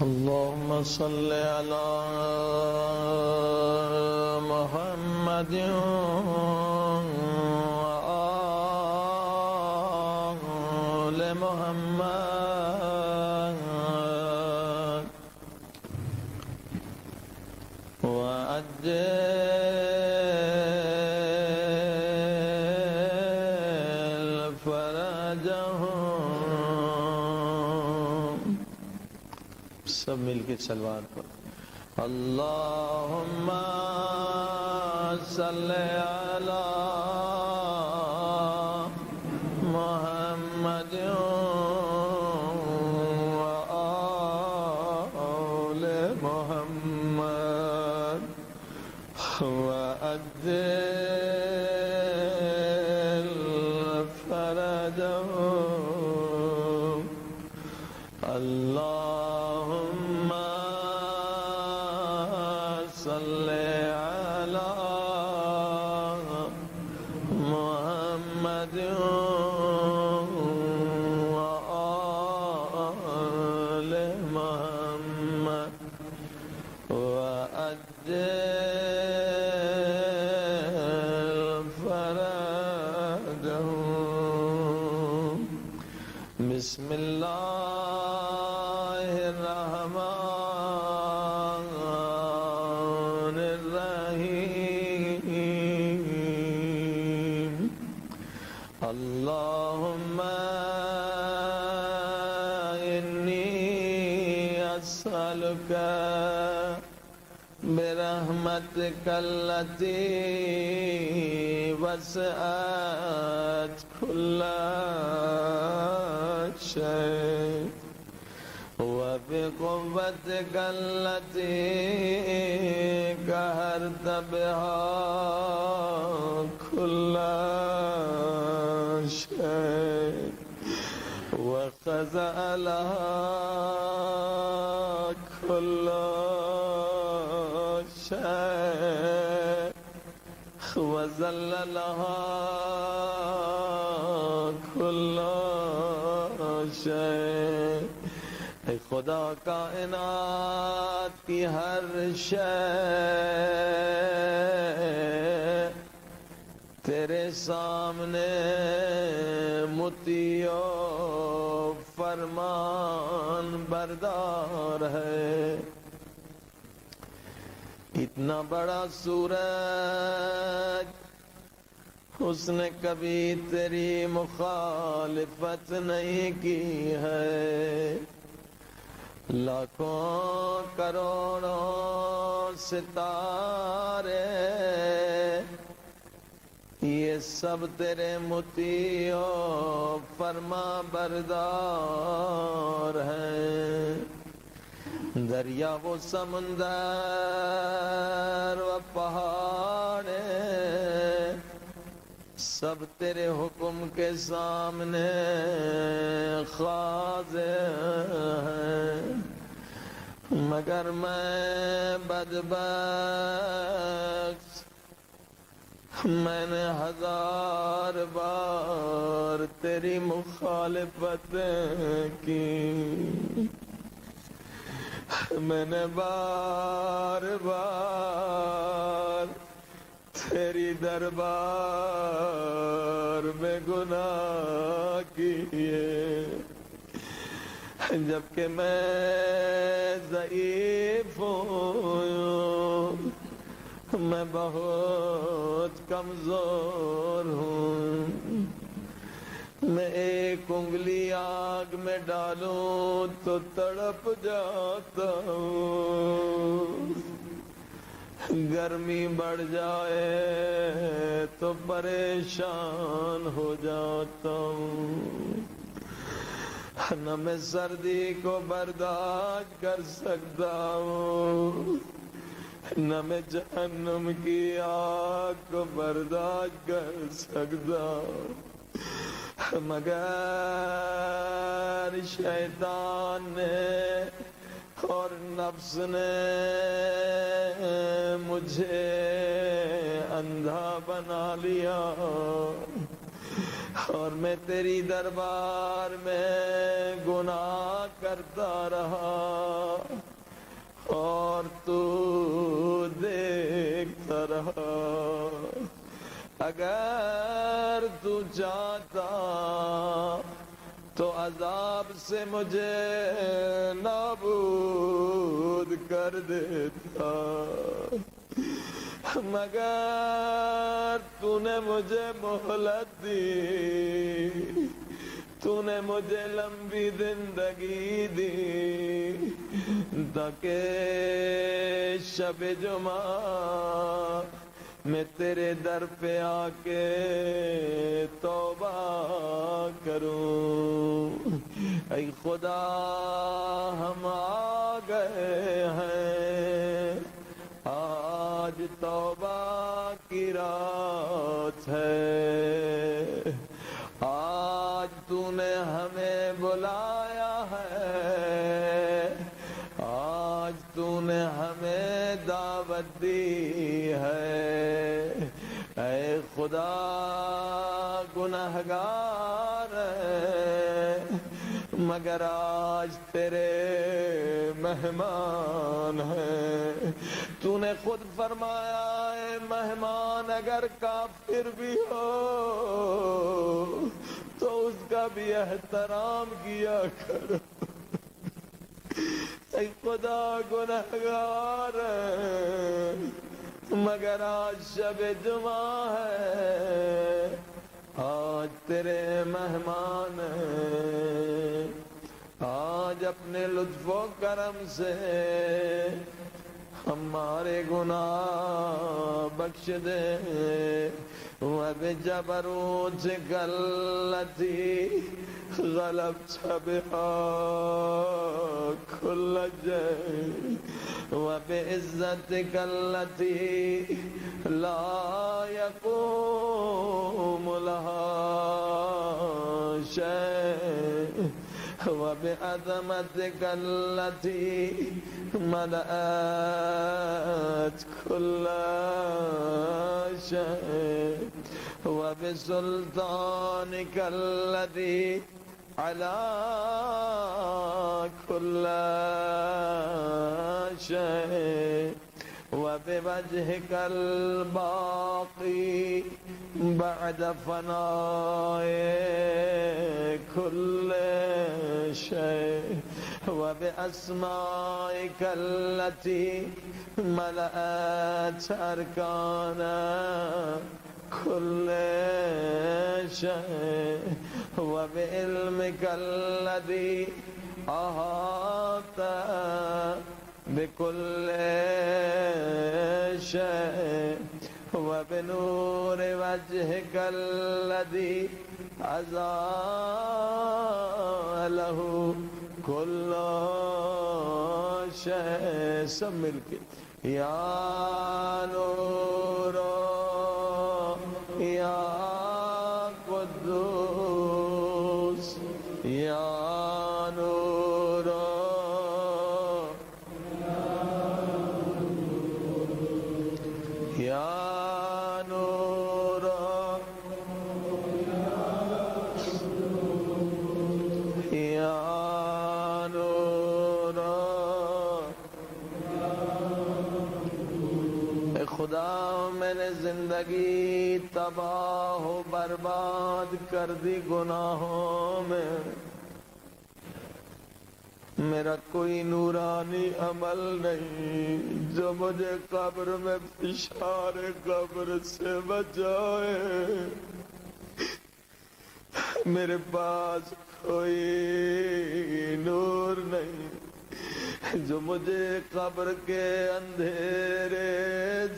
اللهم صل على محمد وآل محمد وعجل فرجهم. سب مل کے سلوات پڑھو. اللہم صل علی محمد وآل محمد وعجل فرجهم. اللهم صل على محمد وآل محمد وعجل فرجهم. بسم اللہ الرحمن الرحیم. اللہم انی اسألک برحمتک التی وسعت کل شيء وبقوتك التي قهرت بها كل شيء وخضع لها كل شيء وذل لها كل شيء. اے خدا کائنات کی ہر شے تیرے سامنے مطیع و فرمان بردار ہے. اتنا بڑا سورج اس نے کبھی تیری مخالفت نہیں کی ہے. لاکھوں کروڑوں ستارے یہ سب تیرے مطیع و فرما بردار ہیں. دریا و سمندر و پہاڑیں سب تیرے حکم کے سامنے خاضع ہیں. مگر میں بدبخت میں نے 1000 بار تیری مخالفت کی. میں نے بار بار تیری دربار میں گناہ کیے. جبکہ میں ضعیف ہوں، میں بہت کمزور ہوں. میں ایک انگلی آگ میں ڈالوں تو تڑپ جاتا ہوں، گرمی بڑھ جائے تو پریشان ہو جاتا ہوں. نہ میں سردی کو برداشت کر سکتا ہوں، نہ میں جہنم کی آگ کو برداشت کر سکتا ہوں. مگر شیطان نے اور نفس نے مجھے اندھا بنا لیا اور میں تیری دربار میں گناہ کرتا رہا اور تو دیکھتا رہا. اگر تو چاہتا تو عذاب سے مجھے نابود کر دیتا، مگر تو نے مجھے مہلت دی، تو نے مجھے لمبی زندگی دی تاکہ شب جمعہ میں تیرے در پہ آ کے توبہ کروں. اے خدا ہم آ گئے ہیں، آج توبہ کی رات ہے، آج تو نے ہمیں بلایا ہے، آج تو نے ہمیں دعوت دی ہے. اے خدا گنہگار ہیں مگر آج تیرے مہمان ہیں. تو نے خود فرمایا اے مہمان اگر کافر بھی ہو تو اس کا بھی احترام کیا کرو. اے خدا گنہگار ہیں مگر آج شب جمعہ ہے، آج تیرے مہمان ہیں. آج اپنے لطف و کرم سے ہمارے گناہ بخش دے. وَبِجَبَرُوتِكَ الَّتِي غَلَبْتَ بِهَا كُلَّ شَيْءٍ وَبِعِزَّتِكَ الَّتِي لَا يَقُومُ لَهَا شَيْءٌ وَبِعَظَمَتِكَ الَّتِي ملأت كل شيء وبسلطانك الذي على كل شيء وبوجهك الباقي بعد فناء كل شيء وبأسمائك التي ملأت أركان كل شيء وبعلمك الذي أحاط بكل شيء وبنور وجهك الذي أزاله كل شيء. سب مل کے یا نور یا قدوس یا نور یا نور یا نور. اے خدا میں نے زندگی تباہ و برباد کر دی گناہوں میں، میرا کوئی نورانی عمل نہیں جو مجھے قبر میں فشار قبر سے بچائے. میرے پاس کوئی نور نہیں جو مجھے قبر کے اندھیرے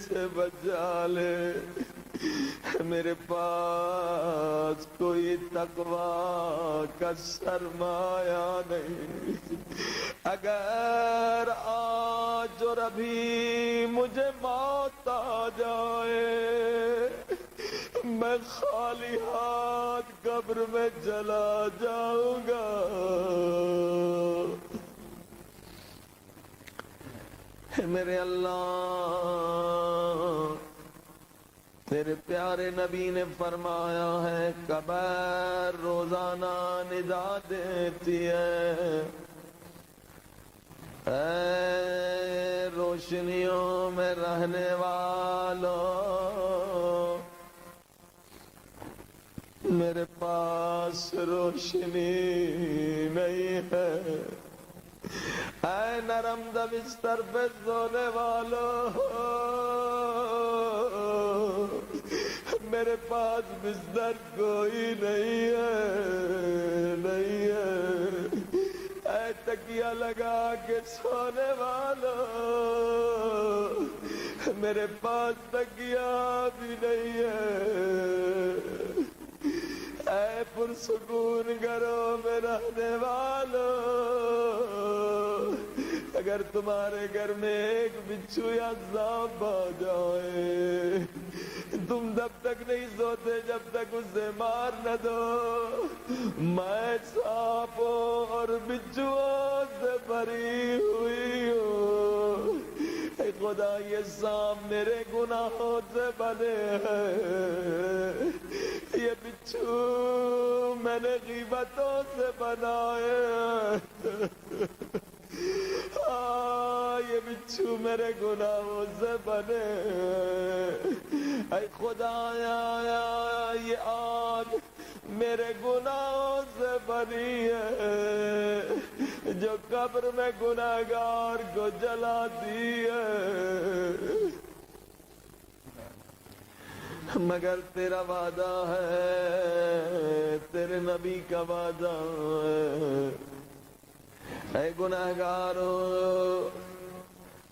سے بچا لے. میرے پاس کوئی تقویٰ کا سرمایہ نہیں. اگر آج اور ابھی مجھے موت آ جائے میں خالی ہاتھ قبر میں چلا جاؤں گا. میرے اللہ تیرے پیارے نبی نے فرمایا ہے قبر روزانہ ندا دیتی ہے، اے روشنیوں میں رہنے والوں، میرے پاس روشنی نہیں ہے۔ اے نرم دم بستر پہ سونے والوں، میرے پاس بستر کوئی نہیں ہے، نہیں ہے۔ اے تکیہ لگا کے سونے والوں، میرے پاس تکیہ بھی نہیں ہے۔ اے پرسکون گھروں میں رہنے والوں، اگر تمہارے گھر میں ایک بچھو یا سانپ آ جائے، تم جب تک نہیں سوتے جب تک اسے مار نہ دو۔ میں سانپوں اور بچھوؤں سے بھری ہوئی ہوں، اے خدا یہ سانپ میرے گناہوں سے بنے ہیں، یہ بچھو میں نے غیبتوں سے بنائے ہیں، یہ بچھو میرے گناہوں سے بنے ہیں۔ اے خدایا یہ آگ میرے گناہوں سے بنی ہے، جو قبر میں گناہگار کو جلاتی ہے۔ مگر تیرا وعدہ ہے، تیرے نبی کا وعدہ ہے، اے گناہگاروں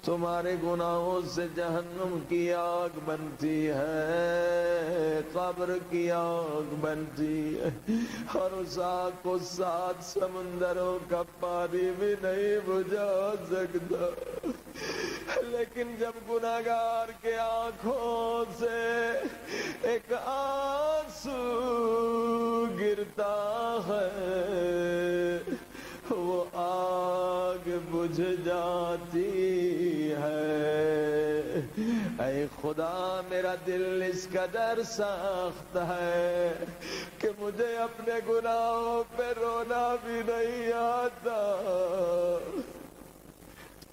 تمہارے گناہوں سے جہنم کی آگ بنتی ہے، قبر کی آگ بنتی ہے، اور اس آگ کو 7 سمندروں کا پانی بھی نہیں بجھا سکتا۔ لیکن جب گناہگار کے آنکھوں سے ایک آنسو گرتا ہے، وہ آگ بجھ جاتی ہے۔ اے خدا میرا دل اس قدر سخت ہے کہ مجھے اپنے گناہوں پہ رونا بھی نہیں آتا۔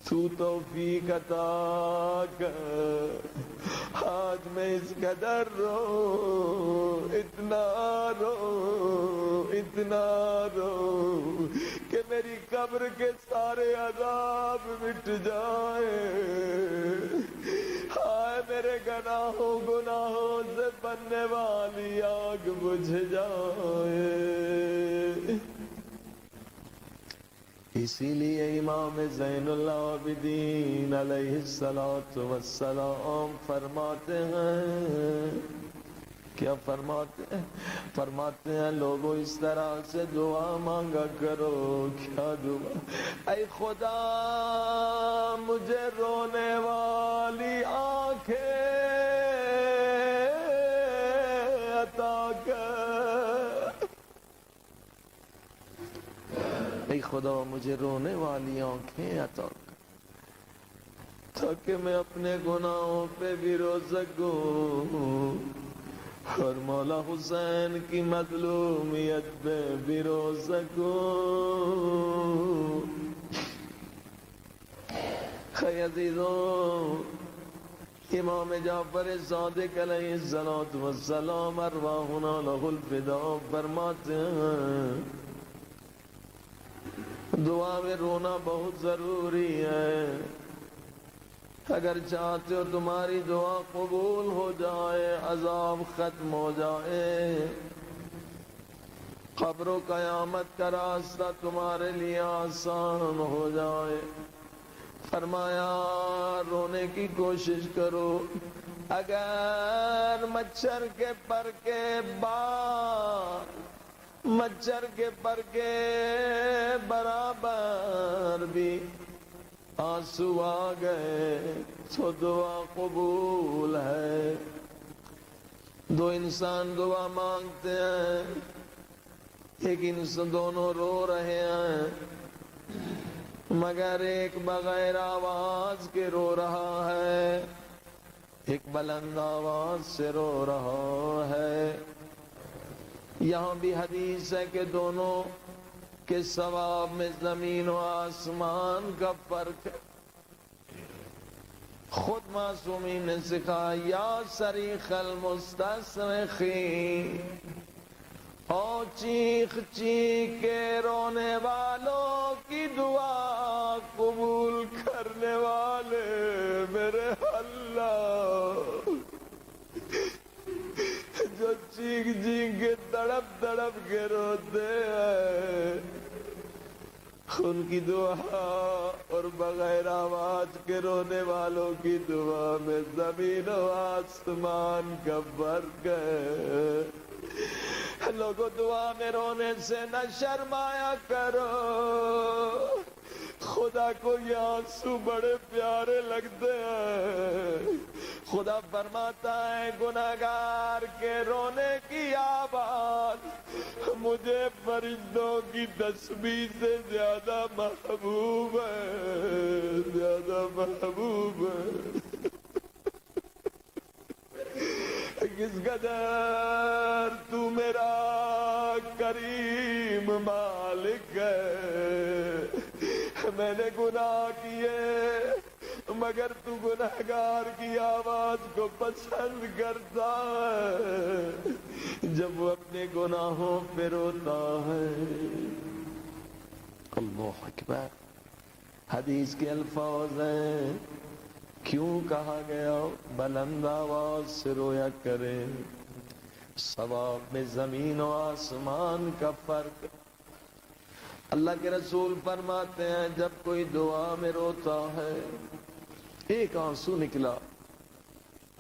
تو توفیق عطا کر، آج میں اس قدر رو، اتنا رو، اتنا رو کہ میری قبر کے سارے عذاب مٹ جائے، ہائے میرے گناہوں سے بننے والی آگ بجھ جائے۔ اسی لیے امام زین العابدین علیہ السلام فرماتے ہیں، کیا فرماتے ہیں؟ فرماتے ہیں لوگوں اس طرح سے دعا مانگا کرو۔ کیا دعا؟ اے خدا مجھے رونے والی آنکھیں عطا کر، اے خدا مجھے رونے والی آنکھیں عطا کر، تاکہ میں اپنے گناہوں پہ بھی رو سکوں، اور مولا حسین کی مظلومیت پہ بھی رو سکوں۔ اے عزیزوں، امام جعفر صادق علیہ السلام ارواحنا لہ الفداء فرماتے ہیں دعا میں رونا بہت ضروری ہے۔ اگر چاہتے ہو تمہاری دعا قبول ہو جائے، عذاب ختم ہو جائے، قبر و قیامت کا راستہ تمہارے لیے آسان ہو جائے، فرمایا رونے کی کوشش کرو۔ اگر مچھر کے پر کے بال، مچھر کے پر کے برابر بھی آنسو آ گئے تو دعا قبول ہے۔ دو انسان دعا مانگتے ہیں، ایک انسان، دونوں رو رہے ہیں، مگر ایک بغیر آواز کے رو رہا ہے، ایک بلند آواز سے رو رہا ہے۔ یہاں بھی حدیث ہے کہ دونوں کے ثواب میں زمین و آسمان کا فرق ہے۔ خود معصومین نے سکھا یا صریخ المستصرخین، او چیخ چیخ کے رونے والوں کی دعا قبول کرنے والے میرے اللہ، جو چیخ چیخ کے تڑپ تڑپ کے روتے ہیں، ان کی دعا اور بغیر آواز کے رونے والوں کی دعا میں زمین و آسمان کا فرق ہے۔ لوگوں دعا میں رونے سے نہ شرمایا کرو، خدا کو یہ آنسو بڑے پیارے لگتے ہیں۔ خدا فرماتا ہے گناہگار کے رونے کی آواز مجھے فرشتوں کی تسبیح سے زیادہ محبوب ہے، زیادہ محبوب ہے۔ کس قدر تو میرا کریم مالک ہے، میں نے گناہ کیے مگر تو گناہگار کی آواز کو پسند کرتا ہے جب وہ اپنے گناہوں پہ روتا ہے۔ اللہ اکبر۔ حدیث کے الفاظ ہیں، کیوں کہا گیا بلند آواز سے رویا کرے، ثواب میں زمین و آسمان کا فرق۔ اللہ کے رسول فرماتے ہیں جب کوئی دعا میں روتا ہے، ایک آنسو نکلا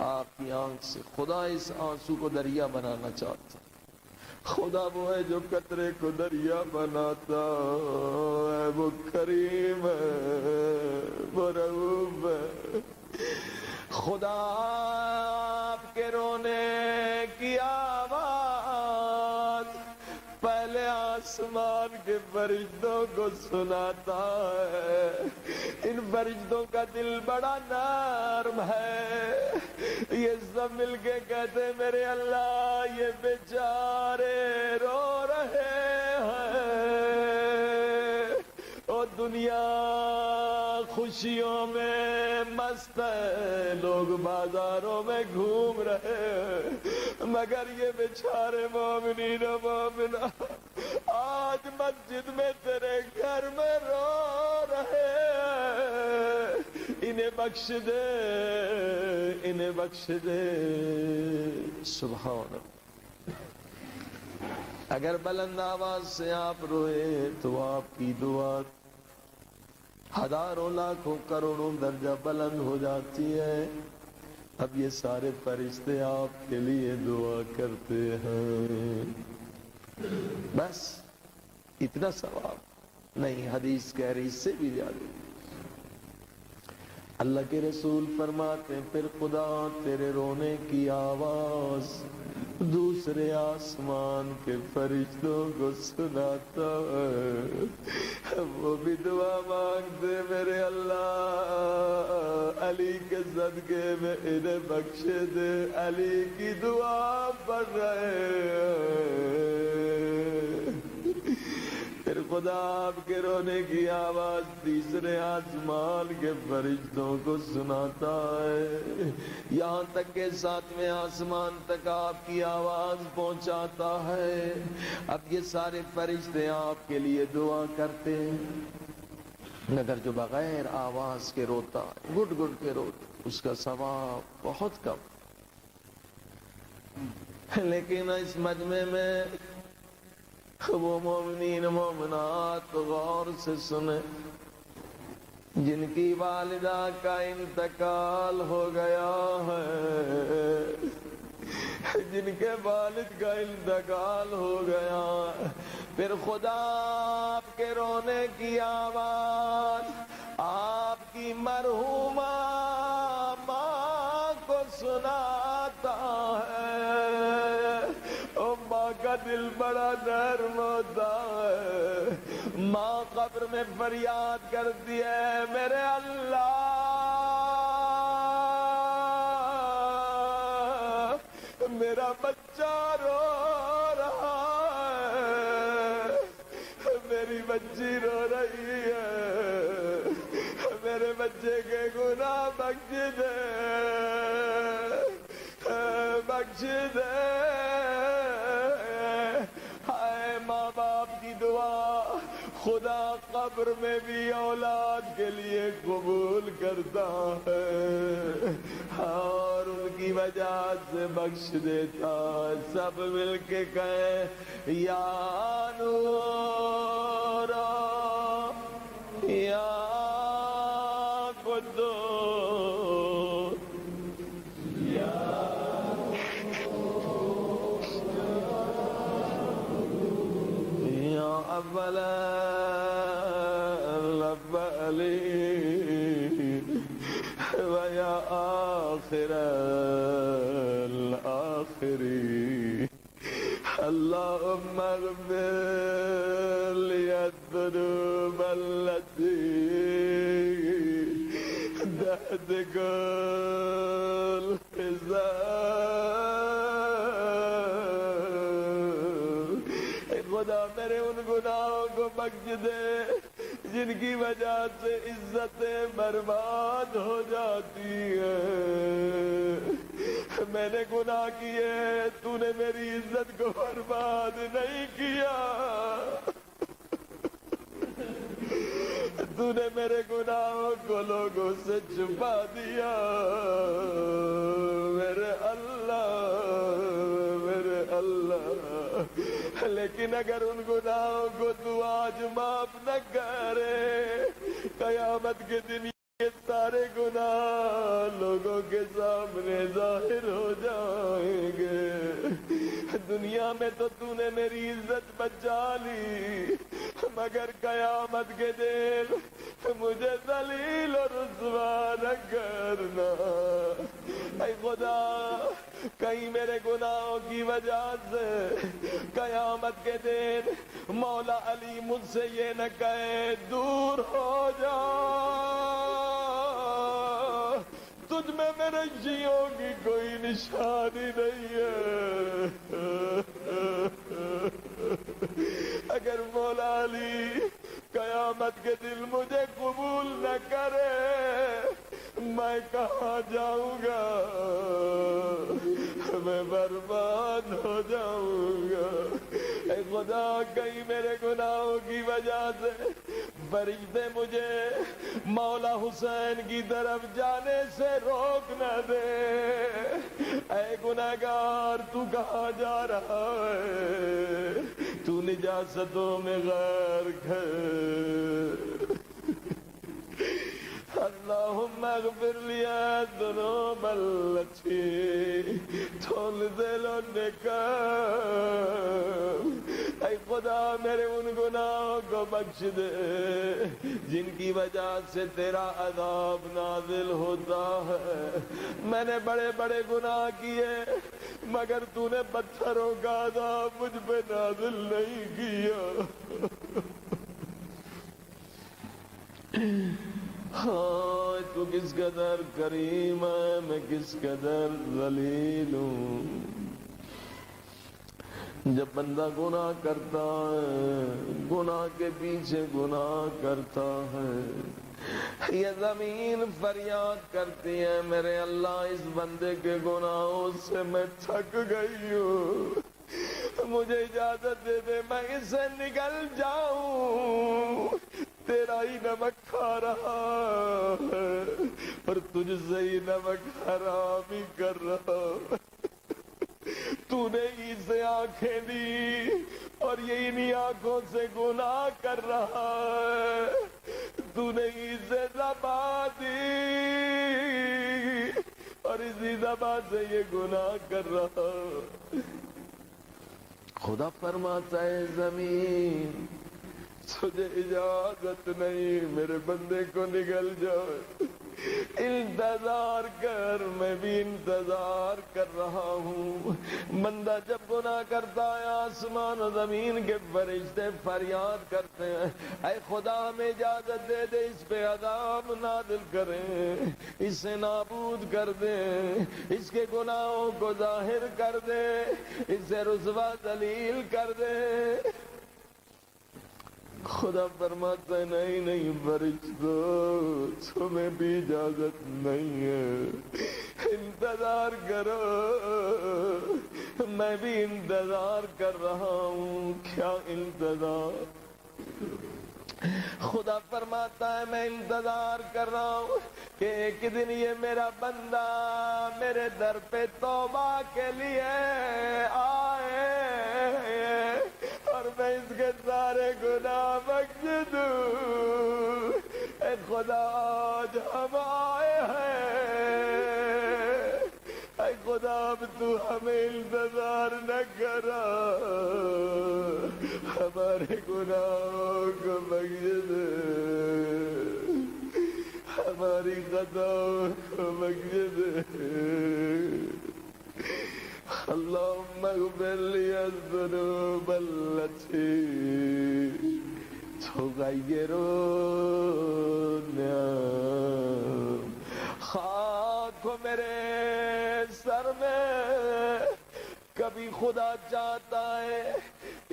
آپ کی آنکھ سے، خدا اس آنسو کو دریا بنانا چاہتا۔ خدا وہ ہے جو قطرے کو دریا بناتا ہے، وہ کریم ہے، وہ رؤوف ہے۔ خدا آپ کے رونے کی آواز پہلے آسمان کے فرشتوں کو سناتا ہے۔ ان فرشتوں کا دل بڑا نرم ہے، یہ سب مل کے کہتے میرے اللہ یہ بیچارے رو رہے ہیں، اور دنیا خوشیوں میں مست ہے، لوگ بازاروں میں گھوم رہے ہیں، مگر یہ بیچارے مومنین و مومنات آج مسجد میں تیرے گھر میں رو رہے ہیں، انہیں بخش دے، انہیں بخش دے۔ سبحان اللہ۔ اگر بلند آواز سے آپ روئے تو آپ کی دعا ہزاروں لاکھوں کروڑوں درجہ بلند ہو جاتی ہے۔ اب یہ سارے فرشتے آپ کے لیے دعا کرتے ہیں، بس اتنا ثواب نہیں، حدیث کہہ رہی اس سے بھی زیادہ۔ اللہ کے رسول فرماتے ہیں پھر خدا تیرے رونے کی آواز دوسرے آسمان کے فرشتوں کو سناتا ہے، وہ بھی دعا مانگتے میرے اللہ علی کے صدقے میں انہیں بخش دے، علی کی دعا پڑھ رہے ہیں۔ پھر خدا آپ کے رونے کی آواز تیسرے آسمان کے فرشتوں کو سناتا ہے، یہاں تک کہ ساتویں آسمان تک آپ کی آواز پہنچاتا ہے۔ اب یہ سارے فرشتے آپ کے لیے دعا کرتے ہیں، مگر جو بغیر آواز کے روتا ہے، گٹ گٹ کے روتا، اس کا ثواب بہت کم۔ لیکن اس مجمع میں وہ مومنین مومنات غور سے سنیں جن کی والدہ کا انتقال ہو گیا ہے، جن کے والد کا انتقال ہو گیا، پھر خدا آپ کے رونے کی آواز آپ کی مرحومہ ماں کو سناتا ہے۔ ماں کا دل بڑا نرم ہوتا ہے، ماں قبر میں فریاد کرتی ہے میرے اللہ میرا بچہ رو رہا ہے، میری بچی رو رہی ہے، میرے بچے کے گناہ بخش دے، بخش دے۔ ہائے ماں باپ کی دعا خدا قبر میں بھی اولاد کے لیے قبول کرتا ہے اور ان کی وجہ سے بخش دیتا۔ سب مل کے کہیں یا نور یا قدوس یا اول الاولین و یا آخر الاخرین اللهم اغفر لي الذنوب التي دهتك الحزاب۔ خدا میرے ان گناہوں کو بخش دے جن کی وجہ سے عزتیں برباد ہو جاتی ہیں۔ میں نے گناہ کیے، تو نے میری عزت کو برباد نہیں کیا، تو نے میرے گناہوں کو لوگوں سے چھپا دیا۔ میرے اللہ، میرے اللہ، لیکن اگر ان گناہوں کو تو آج معاف نہ کرے، قیامت کے دن یہ سارے گناہ لوگوں کے سامنے ظاہر ہو جائیں گے۔ دنیا میں تو تو نے میری عزت بچا لی، مگر قیامت کے دن مجھے ذلیل اور رسوا نہ کرنا۔ اے خدا، کہیں میرے گناہوں کی وجہ سے قیامت کے دن مولا علی مجھ سے یہ نہ کہے دور ہو جا، تجھ میں میرے شیعوں کی کوئی نشانی نہیں ہے۔ اگر مولا علی قیامت کے دن مجھے قبول نہ کرے، میں کہاں جاؤں گا؟ میں برباد ہو جاؤں گا۔ اے خدا، کہیں میرے گناہوں کی وجہ سے فرشتے مجھے مولا حسین کی طرف جانے سے روک نہ دے۔ اے گناہگار، تو کہاں جا رہا ہے؟ تو نجاستوں میں غرق ہے۔ اللهم اغفر لي الذنوب التي تنزل النكام۔ اے خدا، میرے ان گناہوں کو بخش دے جن کی وجہ سے تیرا عذاب نازل ہوتا ہے۔ میں نے بڑے بڑے گناہ کیے، مگر تو نے پتھروں کا عذاب مجھ پہ نازل نہیں کیا۔ ہاں، تو کس قدر کریم ہے، میں کس قدر ذلیل ہوں۔ جب بندہ گناہ کرتا ہے، گناہ کے پیچھے گناہ کرتا ہے، یہ زمین فریاد کرتی ہے میرے اللہ، اس بندے کے گناہوں سے میں تھک گئی ہوں، مجھے اجازت دے دے میں اسے نکل جاؤں۔ تیرا ہی نمک کھا رہا ہے اور تجھ سے ہی نمک حرام ہی کر رہا ہے۔ تو نے اسے آنکھیں دی اور یہ انہی آنکھوں سے گناہ کر رہا ہے۔ تو نے اسے زبان دی اور اسی زبان سے یہ گناہ کر رہا ہے۔ خدا فرماتا ہے زمین تجھے اجازت نہیں، میرے بندے کو نگل جاؤ، انتظار کر، میں بھی انتظار کر رہا ہوں۔ بندہ جب گناہ کرتا ہے آسمان و زمین کے فرشتے فریاد کرتے ہیں، اے خدا ہمیں اجازت دے دے، اس پہ عذاب نازل کریں، اسے نابود کر دیں، اس کے گناہوں کو ظاہر کر دے، اسے رسوا ذلیل کر دے۔ خدا فرماتا ہے نہیں نہیں فرشتوں، تمہیں بھی اجازت نہیں ہے، انتظار کرو، میں بھی انتظار کر رہا ہوں۔ کیا انتظار؟ خدا فرماتا ہے میں انتظار کر رہا ہوں کہ ایک دن یہ میرا بندہ میرے در پہ توبہ کے لیے آئے اور میں اس کے سارے گناہ بخش دوں۔ اے خدا آج ہم آئے ہیں، اے خدا اب تو ہمیں انتظار نہ کرا، ہمارے گناہوں کو بخش دے، ہماری خطاؤں کو بخش دے۔ اللهم اغفر لي الذنوب التي تغير النعم۔ خاک ہو میرے سر میں، کبھی خدا چاہتا ہے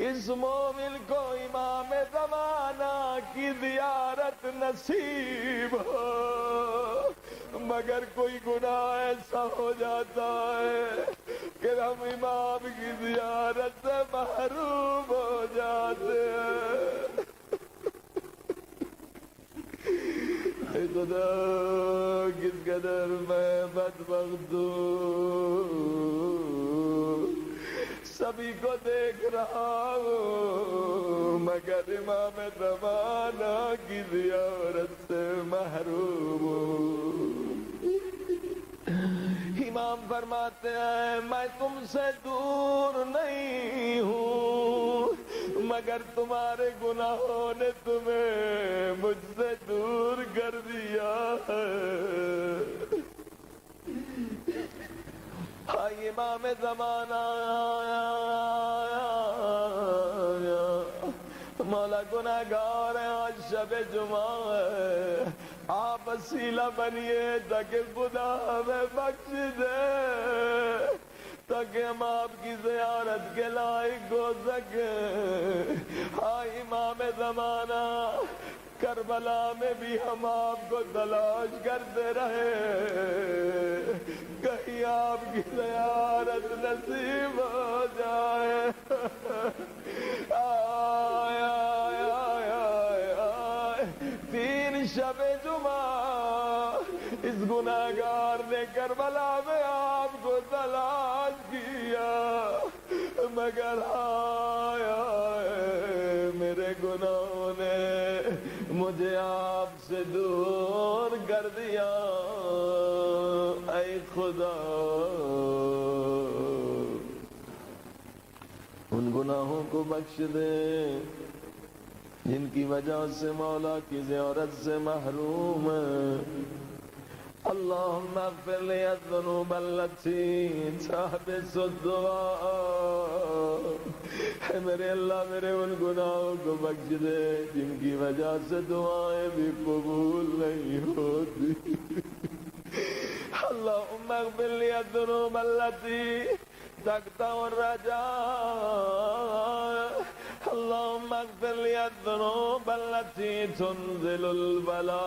اس مومن کو امام زمانہ کی زیارت نصیب ہو، مگر کوئی گناہ ایسا ہو جاتا ہے کہ ہم امام کی زیارت سے محروم ہو جاتے ہیں۔ اے خدا کس قدر میں بدبخت ہوں، سبھی کو دیکھ رہا ہوں مگر امام زمانہ کی زیارت سے محروم ہوں۔ امام فرماتے ہیں میں تم سے دور نہیں ہوں مگر تمہارے گناہوں نے تمہیں مجھ سے دور کر دیا ہے۔ ہائی امام زمانہ مولا گناہگار ہیں، آج شب جمعہ ہے، آپ وسیلہ بنیے تاکہ خدا ہمیں بخش دے، تاکہ ہم آپ کی زیارت کے لائق ہو سکیں۔ ہائی امام زمانہ کربلا میں بھی ہم آپ کو تلاش کرتے رہے، کہیں آپ کی زیارت نصیب ہو جائے۔ آئے آئے آئے آئے تین شب جمعہ اس گناہگار نے کربلا میں آپ کو تلاش کیا، مگر آئے آئے میرے گناہوں نے مجھے آپ سے دور کر دیا۔ اے خدا ان گناہوں کو بخش دے جن کی وجہ سے مولا کی زیارت سے محروم ہے۔ اللہم اغفر لی الذنوب التي تحبس الدعاء، اے میرے اللہ میرے ان گناہوں کو بخش دے جن کی وجہ سے دعائیں بھی قبول نہیں ہوتی۔ اللہم اغفر لی الذنوب التي تقطع الرجاء، اللہم اغفر لی الذنوب التي تنزل البلاء،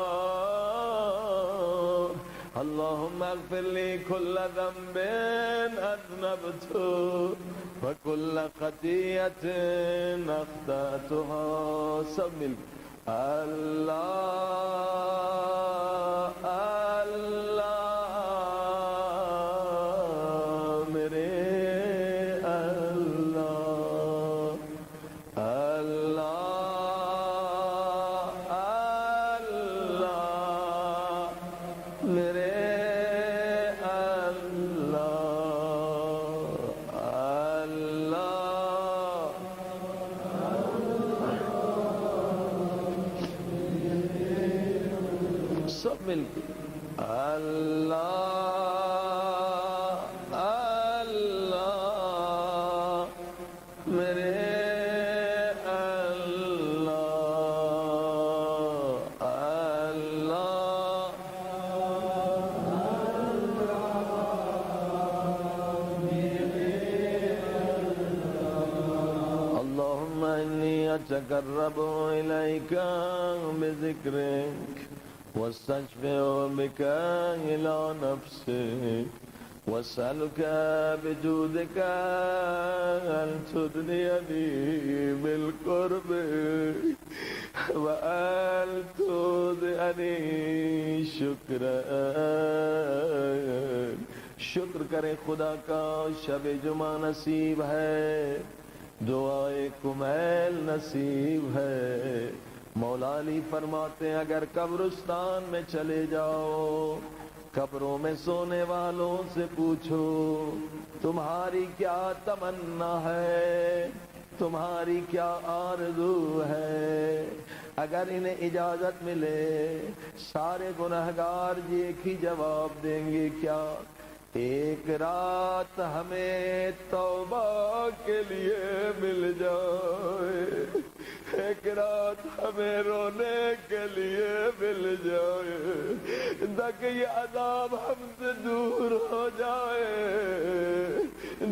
اللہم اغفر لی كل ذنب اذنبت وكل خطیئة اخطأتها۔ سب مل اللہ اللہ میرے اللہ اللہ اللہ میرے اللہ اللہ سب مل کے اللہ اللہ میرے أتقرب إليك بذكرك واستشفع بك إلى نفسك واسألك بجودك أن تدنيني بالقرب وأن تودعني شكرا. شکر کرے خدا کا شب جمعہ نصیب ہے، دعائے کمیل نصیب ہے. مولا علی فرماتے ہیں اگر قبرستان میں چلے جاؤ، قبروں میں سونے والوں سے پوچھو تمہاری کیا تمنا ہے، تمہاری کیا آرزو ہے. اگر انہیں اجازت ملے سارے گنہگار جی ایک ہی جواب دیں گے، کیا؟ ایک رات ہمیں توبہ کے لیے مل جائے، ایک رات ہمیں رونے کے لیے مل جائے، تاکہ یہ عذاب ہم سے دور ہو جائے،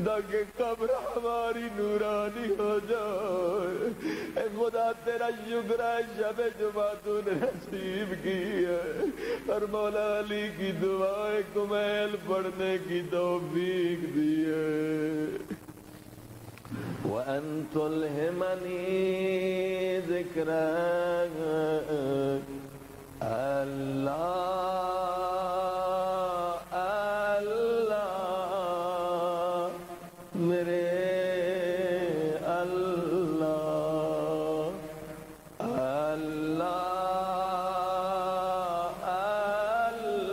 تاکہ قبر ہماری نورانی ہو جائے. اے خدا تیرا شکر ہے شب جمعہ تو نے نصیب کی ہے، اور مولا علی کی دعائیں کمیل پڑھنے کی توفیق دی ہے. وَأَن تُلْهِمَنِي ذِكْرَكَ اللہ اللہ میرے اللہ اللہ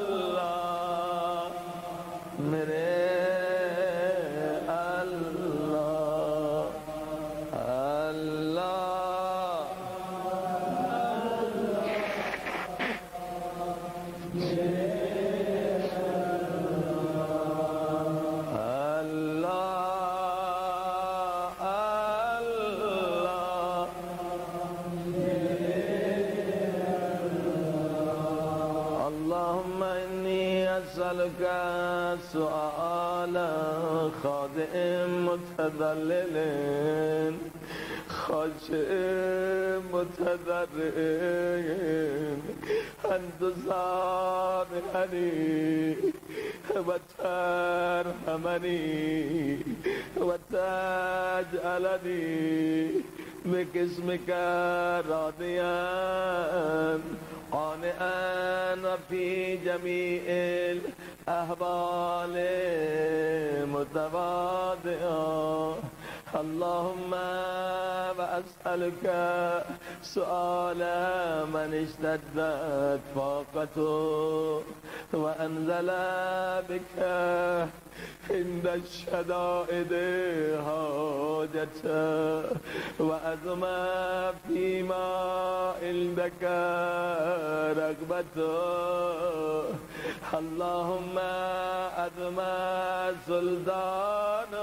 اللہ میرے سؤال خاضع متذلل خاشع متضرع أن تسامحني وترحمني وتجعلني بقسمك راضيا قانعا في جميع الأحوال متواضعا. اللهم وأسألك سؤال من اشتدت فاقته وأنزل بك عند الشدائد حاجته وأزم فيما عندك رغبته. اللهم أزم سلطانك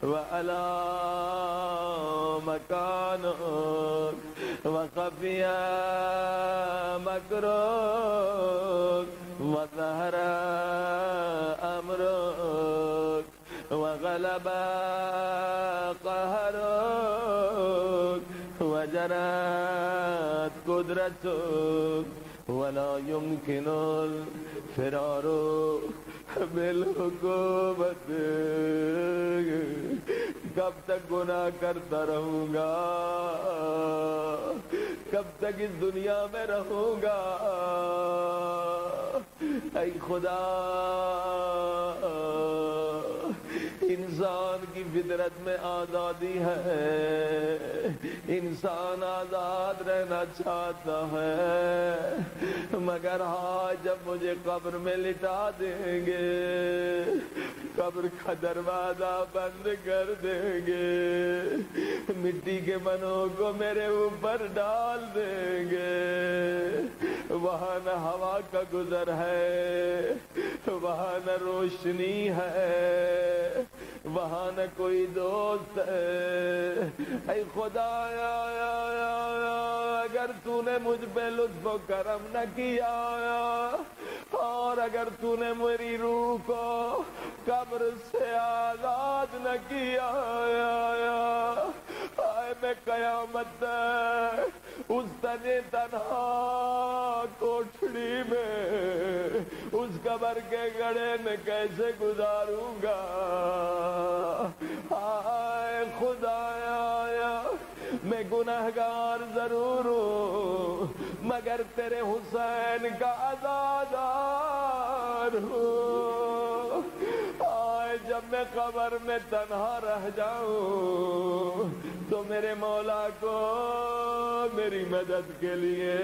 وعلى مكانك وخفي مكرك وظهر أمرك وغلب قهرك وجرت قدرتك ولا يمكن الفرار بالحکومت. کب تک گناہ کرتا رہوں گا، کب تک اس دنیا میں رہوں گا. اے خدا انسان کی فطرت میں آزادی ہے، انسان آزاد رہنا چاہتا ہے، مگر ہاں جب مجھے قبر میں لٹا دیں گے، قبر کا دروازہ بند کر دیں گے، مٹی کے بنوں کو میرے اوپر ڈال دیں گے، وہاں نہ ہوا کا گزر ہے، وہاں نہ روشنی ہے، وہاں نہ کوئی دوست ہے۔ اے خدایا اگر تو نے مجھ پہ لطف و کرم نہ کیا، اور اگر تو نے میری روح کو قبر سے آزاد نہ کیا، آئے میں قیامت اس تنے تنہا کوٹھڑی میں اس قبر کے گڑھے میں کیسے گزاروں گا۔ آئے خدایا میں گنہگار ضرور ہوں مگر تیرے حسین کا عزادار ہوں۔ آئے جب میں قبر میں تنہا رہ جاؤں تو میرے مولا کو میری مدد کے لیے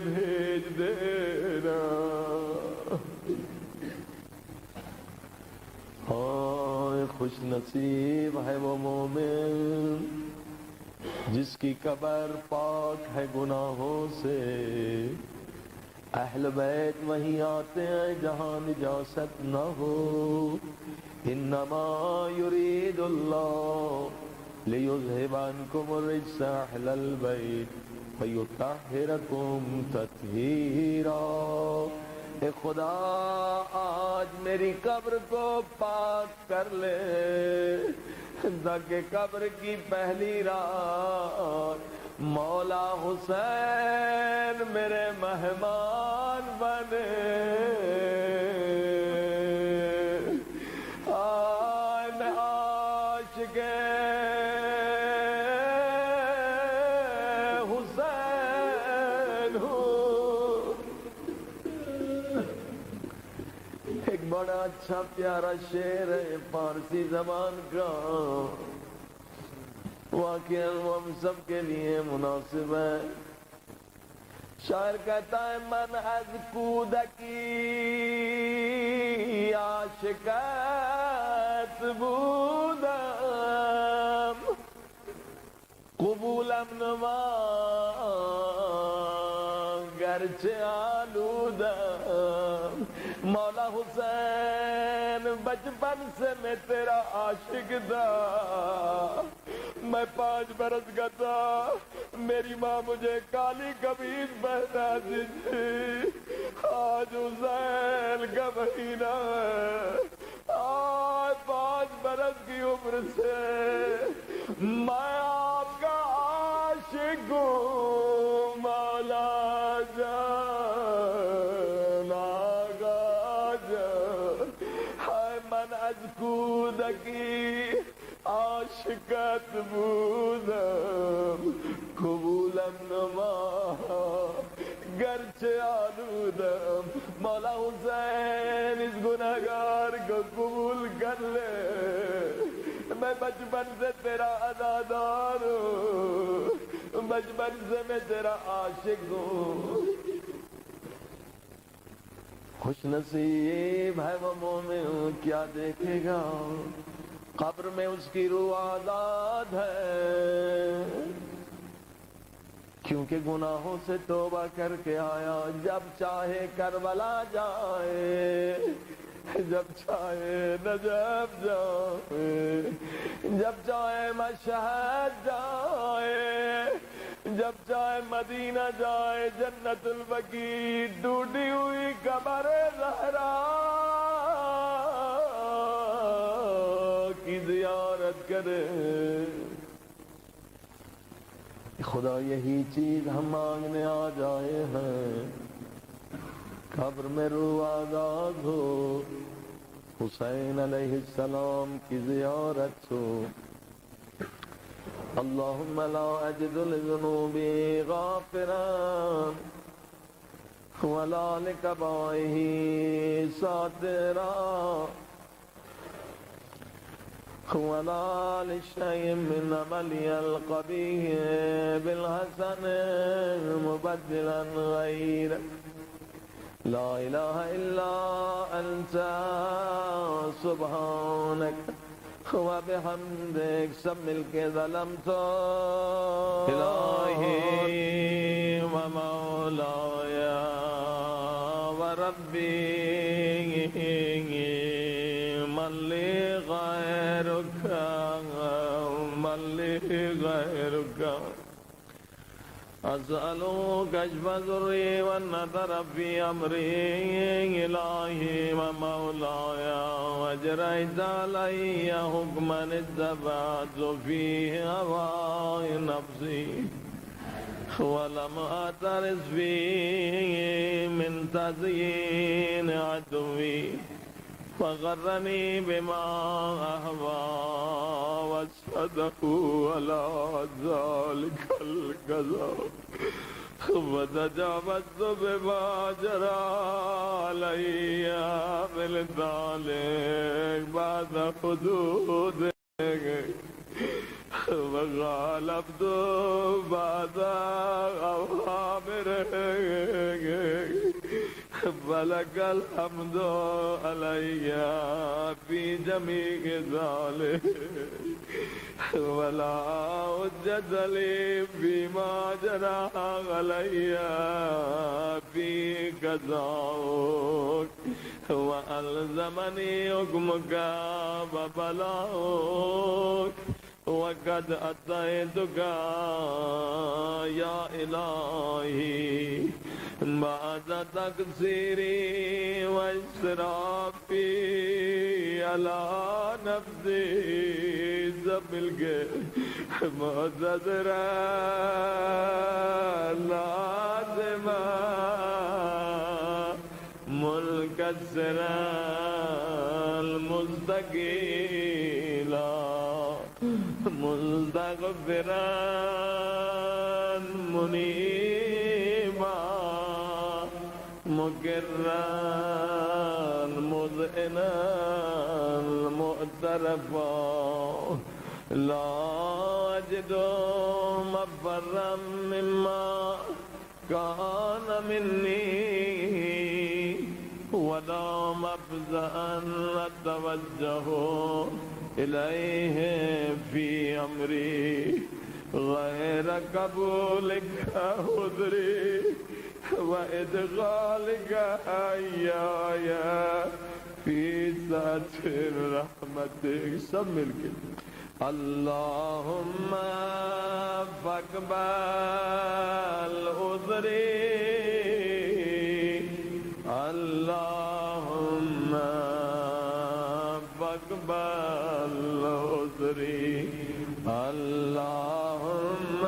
بھیج دینا۔ ہائے خوش نصیب ہے وہ مومن جس کی قبر پاک ہے گناہوں سے، اہل بیت وہیں آتے ہیں جہاں نجاست نہ ہو۔ انما یرید اللہ لیذھب عنکم الرجس اہل البیت ویطہرکم تطہیرا۔ اے خدا آج میری قبر کو پاک کر لے تاکہ قبر کی پہلی رات مولا حسین میرے مہمان بنے۔ آئے میں عاشق حسین ہوں۔ ایک بڑا اچھا پیارا شعر ہے فارسی زبان کا، واقعہ ہم سب کے لیے مناسب ہے۔ شاعر کہتا ہے من از کودکی عاشقت بودم قبولم نما گرچه آلودم۔ مولا حسین بچپن سے میں تیرا عاشق تھا، میں 5 برس کا تھا، میری ماں مجھے کالی قمیص پہناتی تھی۔ آج حسین کا مہینہ ہے، آج 5 برس کی عمر سے میں آپ کا عاشق ہوں۔ مولا جان آقا جان، ہے من از کودکی عاشقت بودم قبولم نما گرچه آلودم۔ مولا حسین اس گناہگار کو قبول کر لے، میں بچپن سے تیرا عزادار ہوں، بچپن سے میں تیرا عاشق ہوں۔ خوش نصیب ہے وہ مومن کیا دیکھے گا قبر میں اس کی روح آزاد ہے، کیونکہ گناہوں سے توبہ کر کے آیا۔ جب چاہے کربلا جائے، جب چاہے نجف جائے، جب چاہے مشہد جائے، جب چاہے مدینہ جائے، جنت البقیع ٹوٹی ہوئی قبر زہرا کی زیارت کرے۔ خدا یہی چیز ہم مانگنے آ جائے ہیں، قبر میں روح آزاد ہو، حسین علیہ السلام کی زیارت ہو۔ اللہم لا اجد لذنوبی غافرا ولا لقبائہ ساترا ولا لشيء من عملي القبيح بالحسن مبدلا غيرك لا إله إلا أنت سبحانك وبحمدك سب مل کے ظلمت إلهي ومولاي ربي من لي غيرك من لي غيرك أسألك كشف ضري والنظر في أمري إلهي ومولاي وأجريت علي حكما اتبعت فيه هواي نفسي ولم أعترف فيه من تزيين عدوي فغرني بما أهوى واشهده على ذلك الكذب وتجاوزت بما جرى علي من ذلك بعد حدوده وغالبت بعد أوامره فلك الحمد علي في جميع ذلك ولا حجة لي فيما جرى علي في قضاءك وألزمني حكمك وبلاغك وقد أتيتك يا إلهي بعد تقصيري وإسرافي على نفسي زملك معتذرا لازما منكسرا المستقيلا مستغفرا منيبا مقرا مذعنا مؤترفا لا أجد مفرا مما كان مني ولا مفزعا أتوجه إليه في أمري غير قبولك عذري وإدخالك إياي في سعة رحمتك. سب مل کے اللهم فاقبل عذري اللهم فاقبل عذري اللهم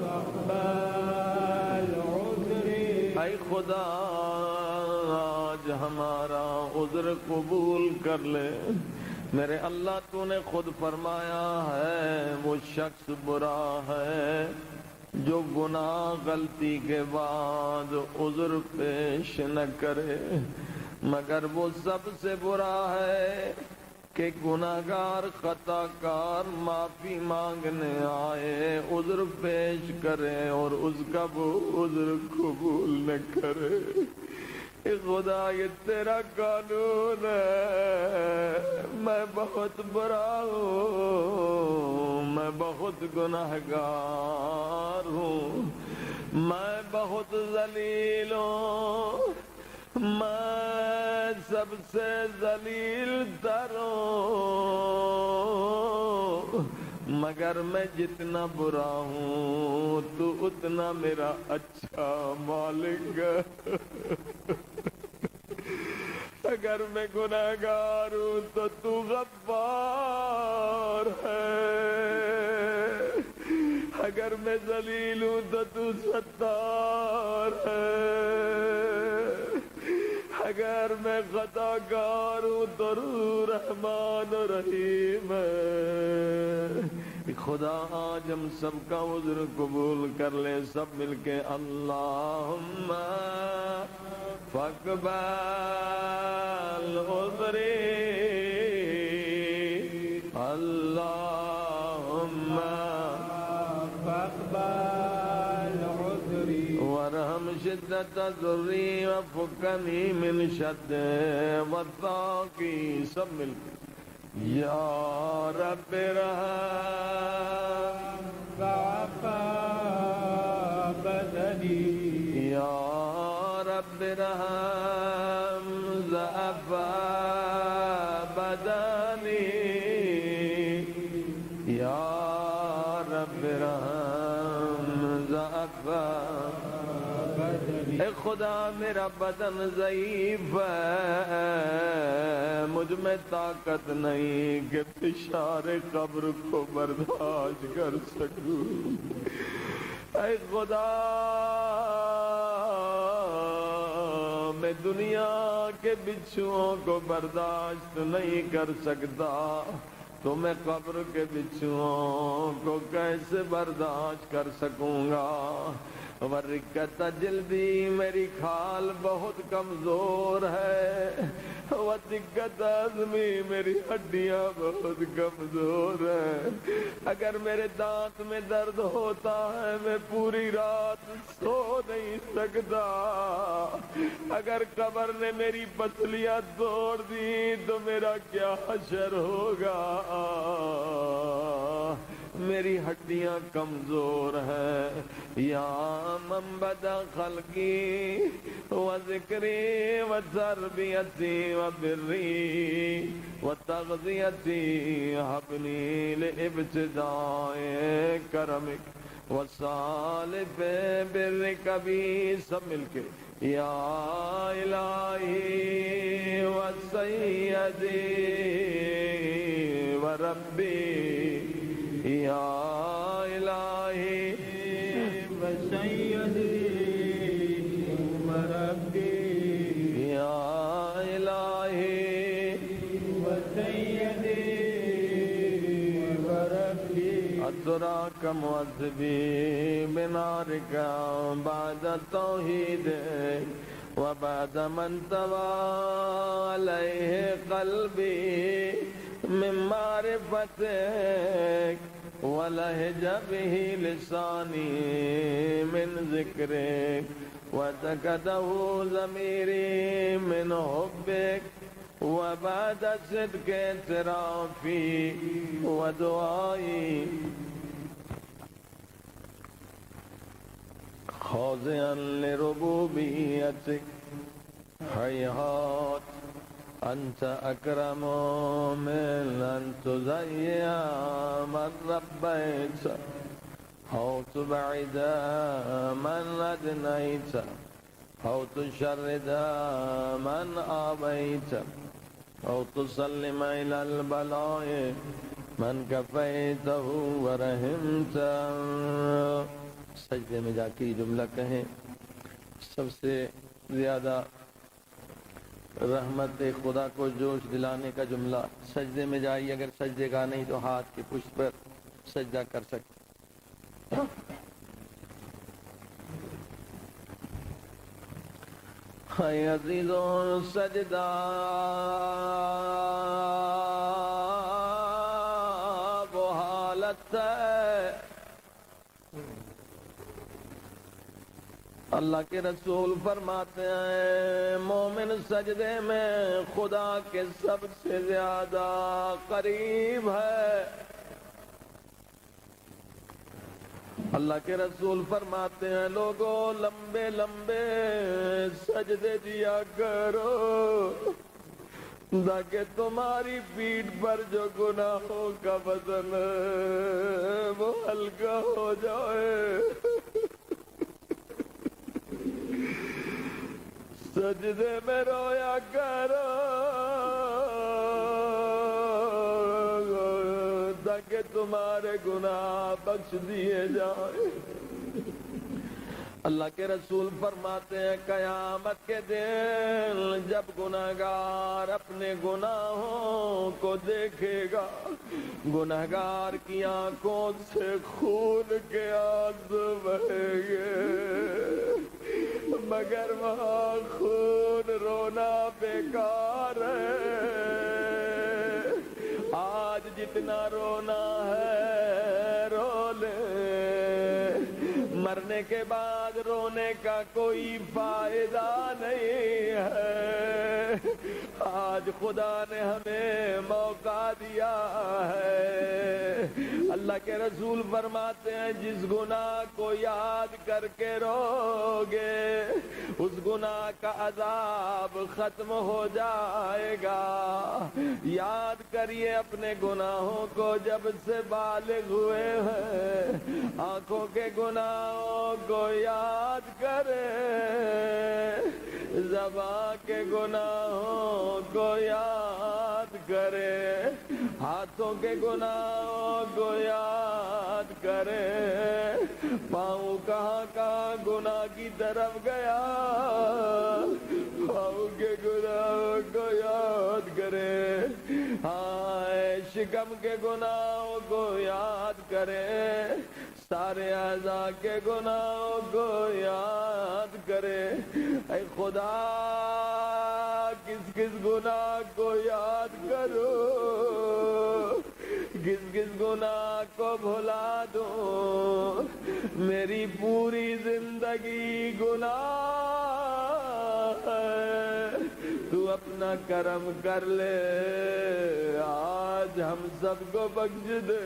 فاقبل عذري. اے خدا آج ہمارا عذر قبول کر لے. میرے اللہ تو نے خود فرمایا ہے وہ شخص برا ہے جو گناہ غلطی کے بعد عذر پیش نہ کرے، مگر وہ سب سے برا ہے کہ گناہگار خطا کار معافی مانگنے آئے عذر پیش کرے اور اس کا وہ عذر قبول نہ کرے. خدا یہ تیرا قانون ہے. میں بہت برا ہوں، میں بہت گناہگار ہوں، میں بہت ذلیل ہوں، میں سب سے ذلیل تر ہوں، مگر میں جتنا برا ہوں تو اتنا میرا اچھا مالک ہے. اگر میں گناہگار ہوں تو غفار ہے، اگر میں ذلیل ہوں تو ستار ہے، اگر میں خطا کار ہوں تو رحمان و رحیم ہے. خدا آج ہم سب کا عذر قبول کر لے. سب مل کے اللہم فاقبل عذری اللہم فاقبل عذری وارحم شدت ضری وفکنی من شد وضاقی. سب مل کے یا رب رحم وعفا بدنی یا رب ارحم ضعف بدنی یا رب ارحم ضعف بدنی، اے خدا میرا بدن ضعیف ہے، مجھ میں طاقت نہیں کہ فشار قبر کو برداشت کر سکوں، اے خدا میں دنیا کے بچھوؤں کو برداشت نہیں کر سکتا، تو میں قبر کے بچھوؤں کو کیسے برداشت کر سکوں گا؟ ورقت جلدی، میری کھال بہت کمزور ہے، ودقت عظمی، میری ہڈیاں بہت کمزور ہیں، اگر میرے دانت میں درد ہوتا ہے میں پوری رات سو نہیں سکتا، اگر قبر نے میری پسلیاں توڑ دی تو میرا کیا حشر ہوگا؟ میری ہڈیاں کمزور ہیں، یا من بدا خلقی و ذکری و تربیتی و بری و تغذیتی حبنی لابتداء کرمک و صالف برک بھی، سب مل کے یا الہی و سیدی و ربی، یا الہی و سیدی و ربی، یا الہی و سیدی و ربی، ادراک معذبی بنارک بعد توحید و بعد من طوى علیہ قلبی من معرفتک ولهج به لسانی من ذکرک وتكده ضمیری من حبک وبعد صدق اعترافی ودعائی خاضعا لربوبیتک حیات انت اکرم من ان تضیع من ربیت او تبعد من ادنیت او تشرد من آبیت او تسلم الى البلاء من کفیتہ ورحمت۔ سجدے میں جا کے یہ جملہ کہیں، سب سے زیادہ رحمت خدا کو جوش دلانے کا جملہ۔ سجدے میں جائیے، اگر سجدے کا نہیں تو ہاتھ کی پشت پر سجدہ کر سکتے۔ اے عزیزوں، سجدہ وہ حالت ہے، اللہ کے رسول فرماتے ہیں مومن سجدے میں خدا کے سب سے زیادہ قریب ہے۔ اللہ کے رسول فرماتے ہیں لوگوں لمبے لمبے سجدے دیا کرو تاکہ تمہاری پیٹھ پر جو گناہوں کا وزن ہے وہ ہلکا ہو جائے۔ سجدے میں رویا کرو تاکہ تمہارے گناہ بخش دیے جائیں۔ اللہ کے رسول فرماتے ہیں قیامت کے دن جب گنہگار اپنے گناہوں کو دیکھے گا، گنہگار کی آنکھوں سے خون کے آنسو بہیں گے، مگر وہاں خون رونا بیکار ہے۔ آج جتنا رونا ہے رو لے، مرنے کے بعد رونے کا کوئی فائدہ نہیں ہے۔ آج خدا نے ہمیں موقع دیا ہے۔ اللہ کے رسول فرماتے ہیں جس گناہ کو یاد کر کے رو گے اس گناہ کا عذاب ختم ہو جائے گا۔ یاد کریے اپنے گناہوں کو جب سے بالغ ہوئے ہیں، آنکھوں کے گناہوں کو یاد کریں، زبان کے گناہوں کو یاد کرے، ہاتھوں کے گناہوں کو یاد کرے، پاؤں کہاں کہاں گناہ کی طرف گیا، پاؤں کے گناہوں کو یاد کرے، ہاں شکم کے گناہوں کو یاد کرے، سارے اعضاء کے گناہوں کو یاد کرے۔ اے خدا کس کس گناہ کو یاد کرو، کس کس گناہ کو بھلا دوں، میری پوری زندگی گناہ ہے، تو اپنا کرم کر لے، آج ہم سب کو بخش دے۔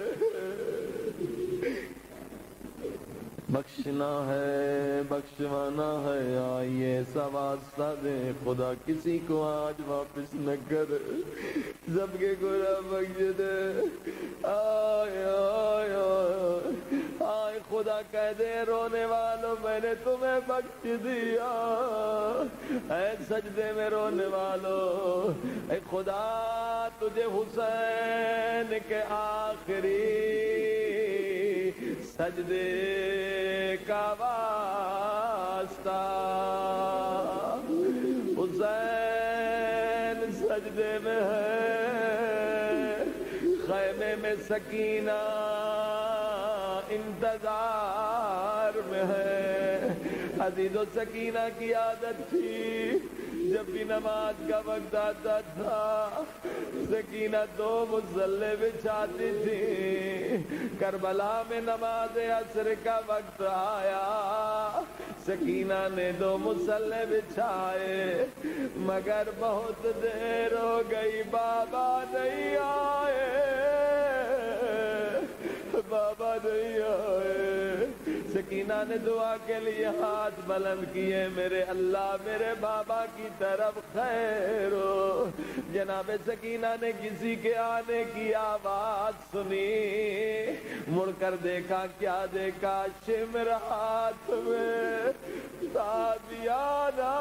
بخشنا ہے بخشوانا ہے، آئیے سب واسطہ دیں، خدا کسی کو آج واپس نہ کرے، سب کے گناہ بخش دے۔ آئے آئے آئے آئے خدا کہہ دے رونے والوں میں نے تمہیں بخش دیا، اے سجدے میں رونے والوں، اے خدا تجھے حسین کے آخری سجدے کا واسطہ، حسین سجدے میں ہے، خیمے میں سکینہ انتظار میں ہے۔ عزیز و سکینہ کی عادت تھی جب بھی نماز کا وقت آتا تھا سکینہ دو مصلے بچھاتی تھی۔ کربلا میں نماز عصر کا وقت آیا، سکینہ نے دو مصلے بچھائے، مگر بہت دیر ہو گئی بابا نہیں آئے، بابا نہیں آئے۔ سکینہ نے دعا کے لیے ہاتھ بلند کیے، میرے اللہ میرے بابا کی طرف خیر ہو۔ جناب سکینہ نے کسی کے آنے کی آواز سنی، مڑ کر دیکھا، کیا دیکھا؟ شمر ہاتھ میں تازیانہ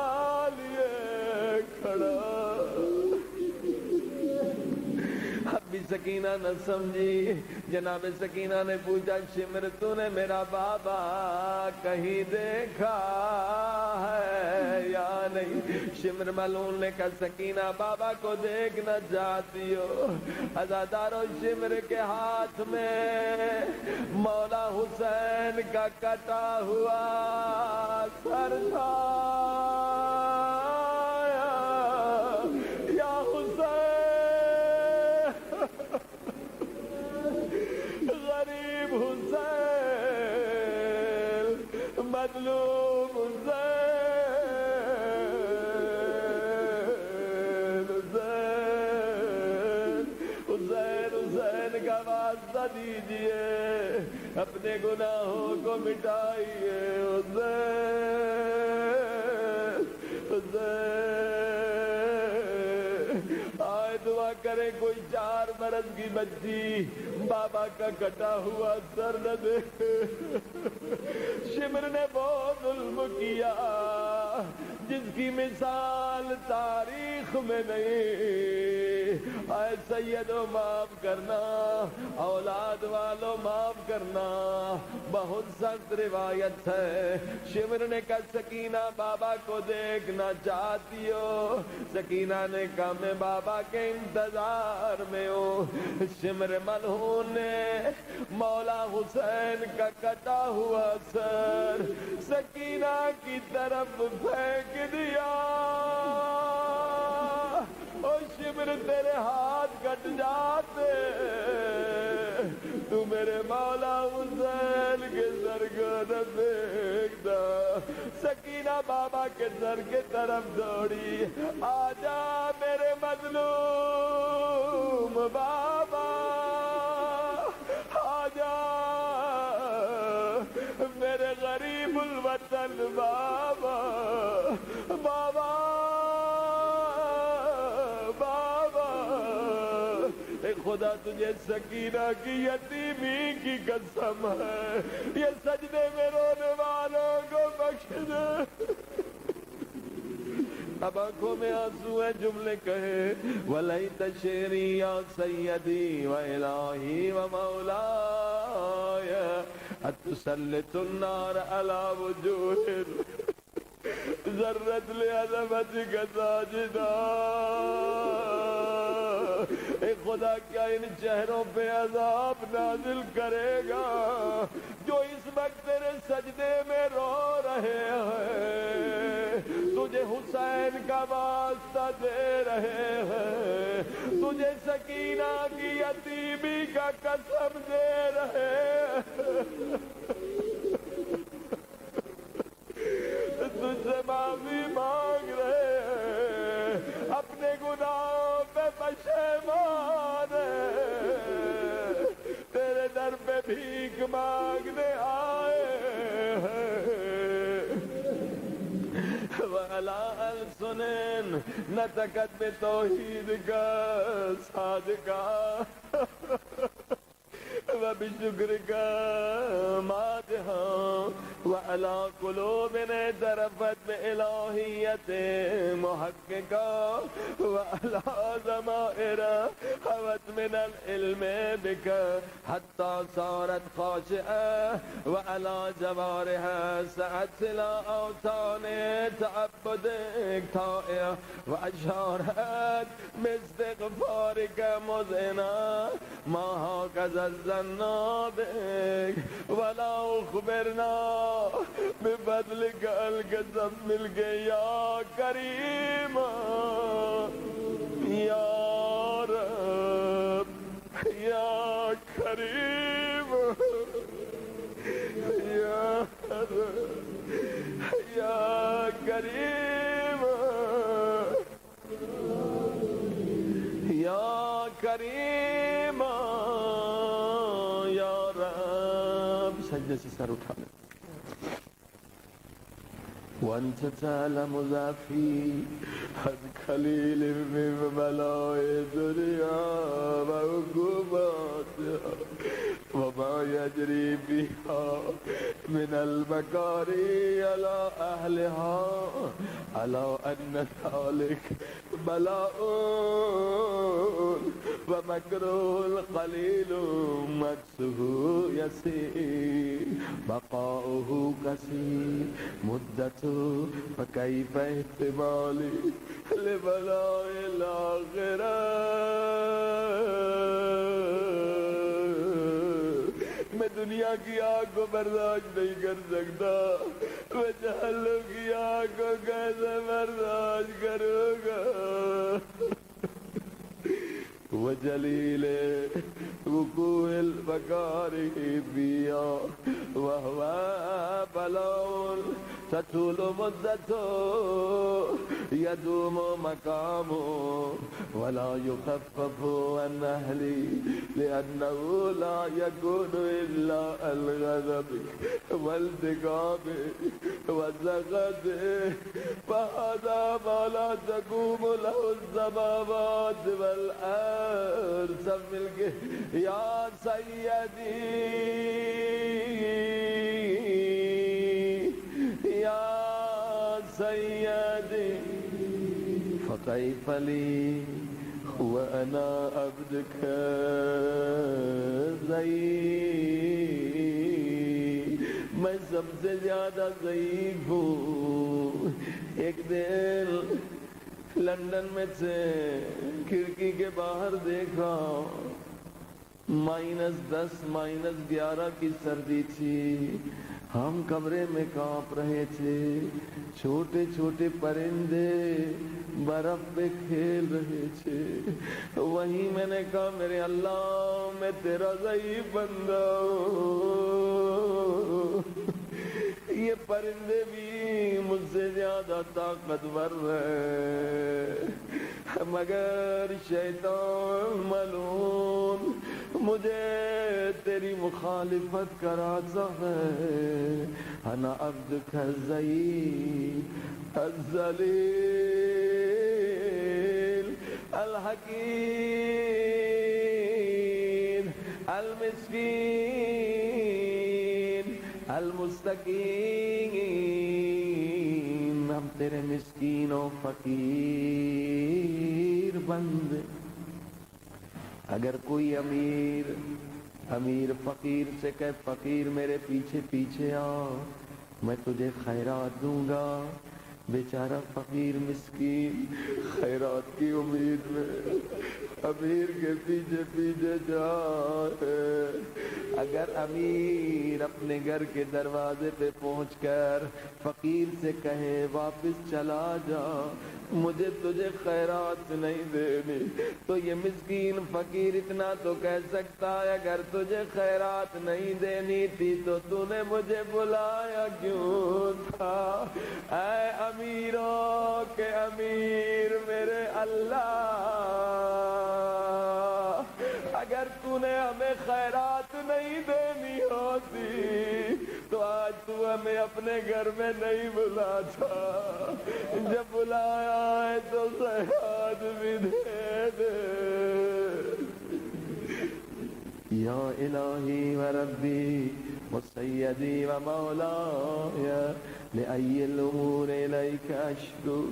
لیے کھڑا۔ اب بھی سکینہ نہ سمجھی۔ جناب سکینہ نے پوچھا شمر تو نے میرا بابا کہیں دیکھا ہے یا نہیں؟ شمر ملعون نے کہا سکینہ بابا کو دیکھنا چاہتی ہو؟ عزادارو شمر کے ہاتھ میں مولا حسین کا کٹا ہوا سر تھا۔ یا حسین غریب حسین مظلوم حسین حسین حسین کا واسطہ دیجئے، اپنے گناہوں کو مٹائیے۔ حسین آئے دعا کرے کوئی 4 برس کی بچی بابا کا کٹا ہوا سر نہ دے۔ شمر نے وہ ظلم کیا جس کی مثال تاریخ میں نہیں۔ اے سیدو معاف کرنا، اولاد والوں معاف کرنا، بہت سخت روایت ہے۔ شمر نے کہا سکینہ بابا کو دیکھنا چاہتی ہو؟ سکینہ نے کہا میں بابا کے انتظار میں ہوں۔ شمر ملعون نے مولا حسین کا کٹا ہوا سر سکینہ کی طرف پھینک دیا۔ او شمر تیرے ہاتھ کٹ جاتے، تو میرے مولا حسین کے سر کو نہ دیکھتا۔ سکینہ بابا کے سر کے طرف دوڑی، آجا میرے مظلوم بابا آجا، میرے غریب الوطن بابا، بابا بابا، اے خدا تجھے سکینہ کی یتیمی کی قسم ہے، یہ سجدے میں رونے والوں کو بخش دے۔ اب آنکھوں میں آنسو ہے، جملے کہے وَلَيْتَ شِعْرِي يَا سَيَّدِي وَإِلَٰهِي وَمَوْلَايَ أَتُسَلِّطُ النَّارَ عَلَىٰ وُجُوهٍ ذَرَّتْ لِعَظَمَتِكَ سَاجِدًا۔ اے خدا کیا ان چہروں پہ عذاب نازل کرے گا جو اس وقت تیرے سجدے میں رو رہے ہیں، تجھے حسین کا واسطہ دے رہے ہیں، تجھے سکینہ کی یتیمی کا قسم دے رہے ہیں، تجھ سے معافی مانگ رہے ہیں، اپنے گناہوں پہ پشیمان ہیں، تیرے در پہ بھیک مانگنے آئے ہیں۔ وَعَلَىٰ أَلْسُنٍ نَطَقَتْ بِتَوْحِیدِکَ صَادِقًا وَبِشُکْرِکَ مَادِحًا وَعَلَىٰ قُلُوبٍ اعْتَرَفَتْ بِإِلَٰہِیَّتٍ مُحَقِّقًا وَعَلَىٰ ضَمَائِرَ حَوَتْ مِنَ الْعِلْمِ بِکَ حَتَّىٰ صَارَتْ خَاشِعَةً وَعَلَىٰ جَوَارِحَ سَعَتْ إِلَىٰ أَوْطَانِ تَعَبُّدِکَ طَائِعَةً وَأَشْعَرَتْ بِاسْتِغْفَارِکَ مُذْعِنًا مَا هَكَذَا الظَّنُّ بِکَ وَلَا أُخْبِرْنَا بِفَضْلِکَ الْقَسَمْ مِلْکَ یا کریم یا رب یا کریم یا رب یا کریم یا کریم یا رب۔ سجدے سے سر اٹھا لیں۔ وَأَنْتَ تَعْلَمُ ذَا فِي حَدْ خَلِيلٍ مِّن بَلَاءِ الدُّنْيَا وَعُقُوبَاتِهَا وَمَا يَجْرِي بِهَا مِنَ الْمَكَارِهِ عَلَىٰ أَهْلِهَا عَلَىٰ أَنَّ ذَلِكَ بَلَاءٌ وَمَكْرُهُ الْقَلِيلُ مَكْسُهُ يَسِيرٌ بَقَاؤُهُ كَثِيرٌ مُدَّتُهُ فَكَيْفَ احْتِمَالِي لِبَلَاءِ الْآخِرَةِ۔ میں دنیا کی آگ کو برداشت نہیں کر سکتا، میں جہنم کی آگ کو کیسے برداشت کروں گا؟ وجلیل وقوع المکارہ فیہا وہو بلاء تطول مدته يدوم مقامه ولا يخفف عن أهله لأنه لا يكون إلا الغضب والانتقام والسخط فهذا ما لا تقوم له السماوات والأرض سملك يا سيدي يا سيدي فكيف لي وأنا عبدك ضعيف، میں سب سے زیادہ ضعیف ہوں۔ ایک دن لندن میں سے کھڑکی کے باہر دیکھا، -10 -11 کی سردی تھی، ہم کمرے میں کانپ رہے تھے، چھوٹے چھوٹے پرندے برف پہ کھیل رہے تھے۔ وہیں میں نے کہا میرے اللہ میں تیرا ضعیف بندہ ہوں، یہ پرندے بھی مجھ سے زیادہ طاقتور ہے، مگر شیطان ملعون مجھے تیری مخالفت کراتا ہے۔ انا عبدک الضعیف الذلیل الحکیم المسکین المستقیم، ہم تیرے مسکین و فقیر بندے۔ اگر کوئی امیر فقیر سے کہ فقیر میرے پیچھے پیچھے آ، میں تجھے خیرات دوں گا، بیچارہ فقیر مسکین خیرات کی امید میں امیر کے پیچھے پیچھے جائے۔ اگر امیر اپنے گھر کے دروازے پہ پہنچ کر فقیر سے کہے واپس چلا جا، مجھے تجھے خیرات نہیں دینی، تو یہ مسکین فقیر اتنا تو کہہ سکتا ہے اگر تجھے خیرات نہیں دینی تھی تو تو نے مجھے بلایا کیوں تھا؟ اے امیروں کے امیر میرے اللہ، اگر تو نے ہمیں خیرات نہیں دینی ہوتی تو آج تو ہمیں اپنے گھر میں نہیں بلاتا، جب بلایا ہے تو خیرات بھی دے دے۔ یا الہی و ربی و سیدی و مولاي لأي الأمور إليك أشكو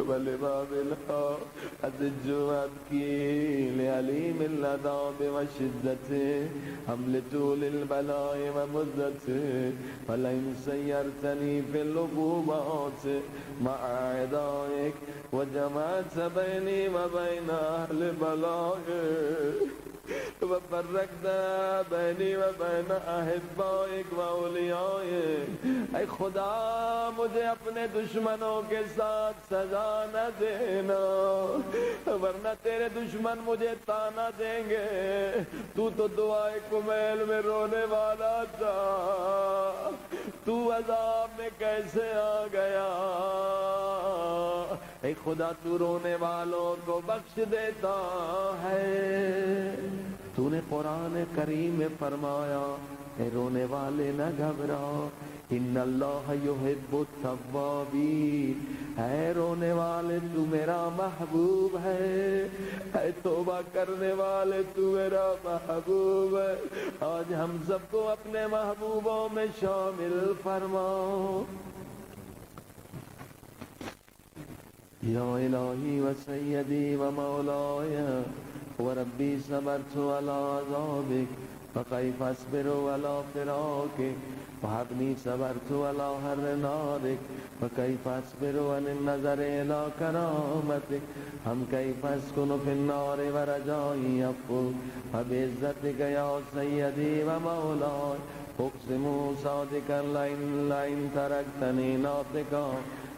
ولباب الحق أزج وأبكي لأليم العذاب وشدته حمل طول البلاء ومدته ولئن سيرتني في العقوبات مع أعدائك وجمعت بيني وبين أهل بلائك وفرقت بینی و بین احبائک و اولیائک، اے خدا مجھے اپنے دشمنوں کے ساتھ سزا نہ دینا، ورنہ تیرے دشمن مجھے تانا دیں گے۔ تو دعائے کمیل میں رونے والا تھا، تو عذاب میں کیسے آ گیا؟ اے خدا تو رونے والوں کو بخش دیتا ہے۔ تو نے قرآن کریم میں فرمایا اے رونے والے نہ گھبرا، ان اللہ یحب التوابین، اے رونے والے تو میرا محبوب ہے، اے توبہ کرنے والے تو میرا محبوب ہے۔ آج ہم سب کو اپنے محبوبوں میں شامل فرماؤ۔ یا الہی و سیدی و مولاي وربي صبرت على عذابك فكيف اصبر على فراقك وحقني صبرت على حر نارك فكيف اصبر عن النظر الى كرامتك هم كيف اسكن في النار ورجائي يفوق فبعزتك يا سيدي ومولاي اقسم صادقا لئن تركتني ناطقا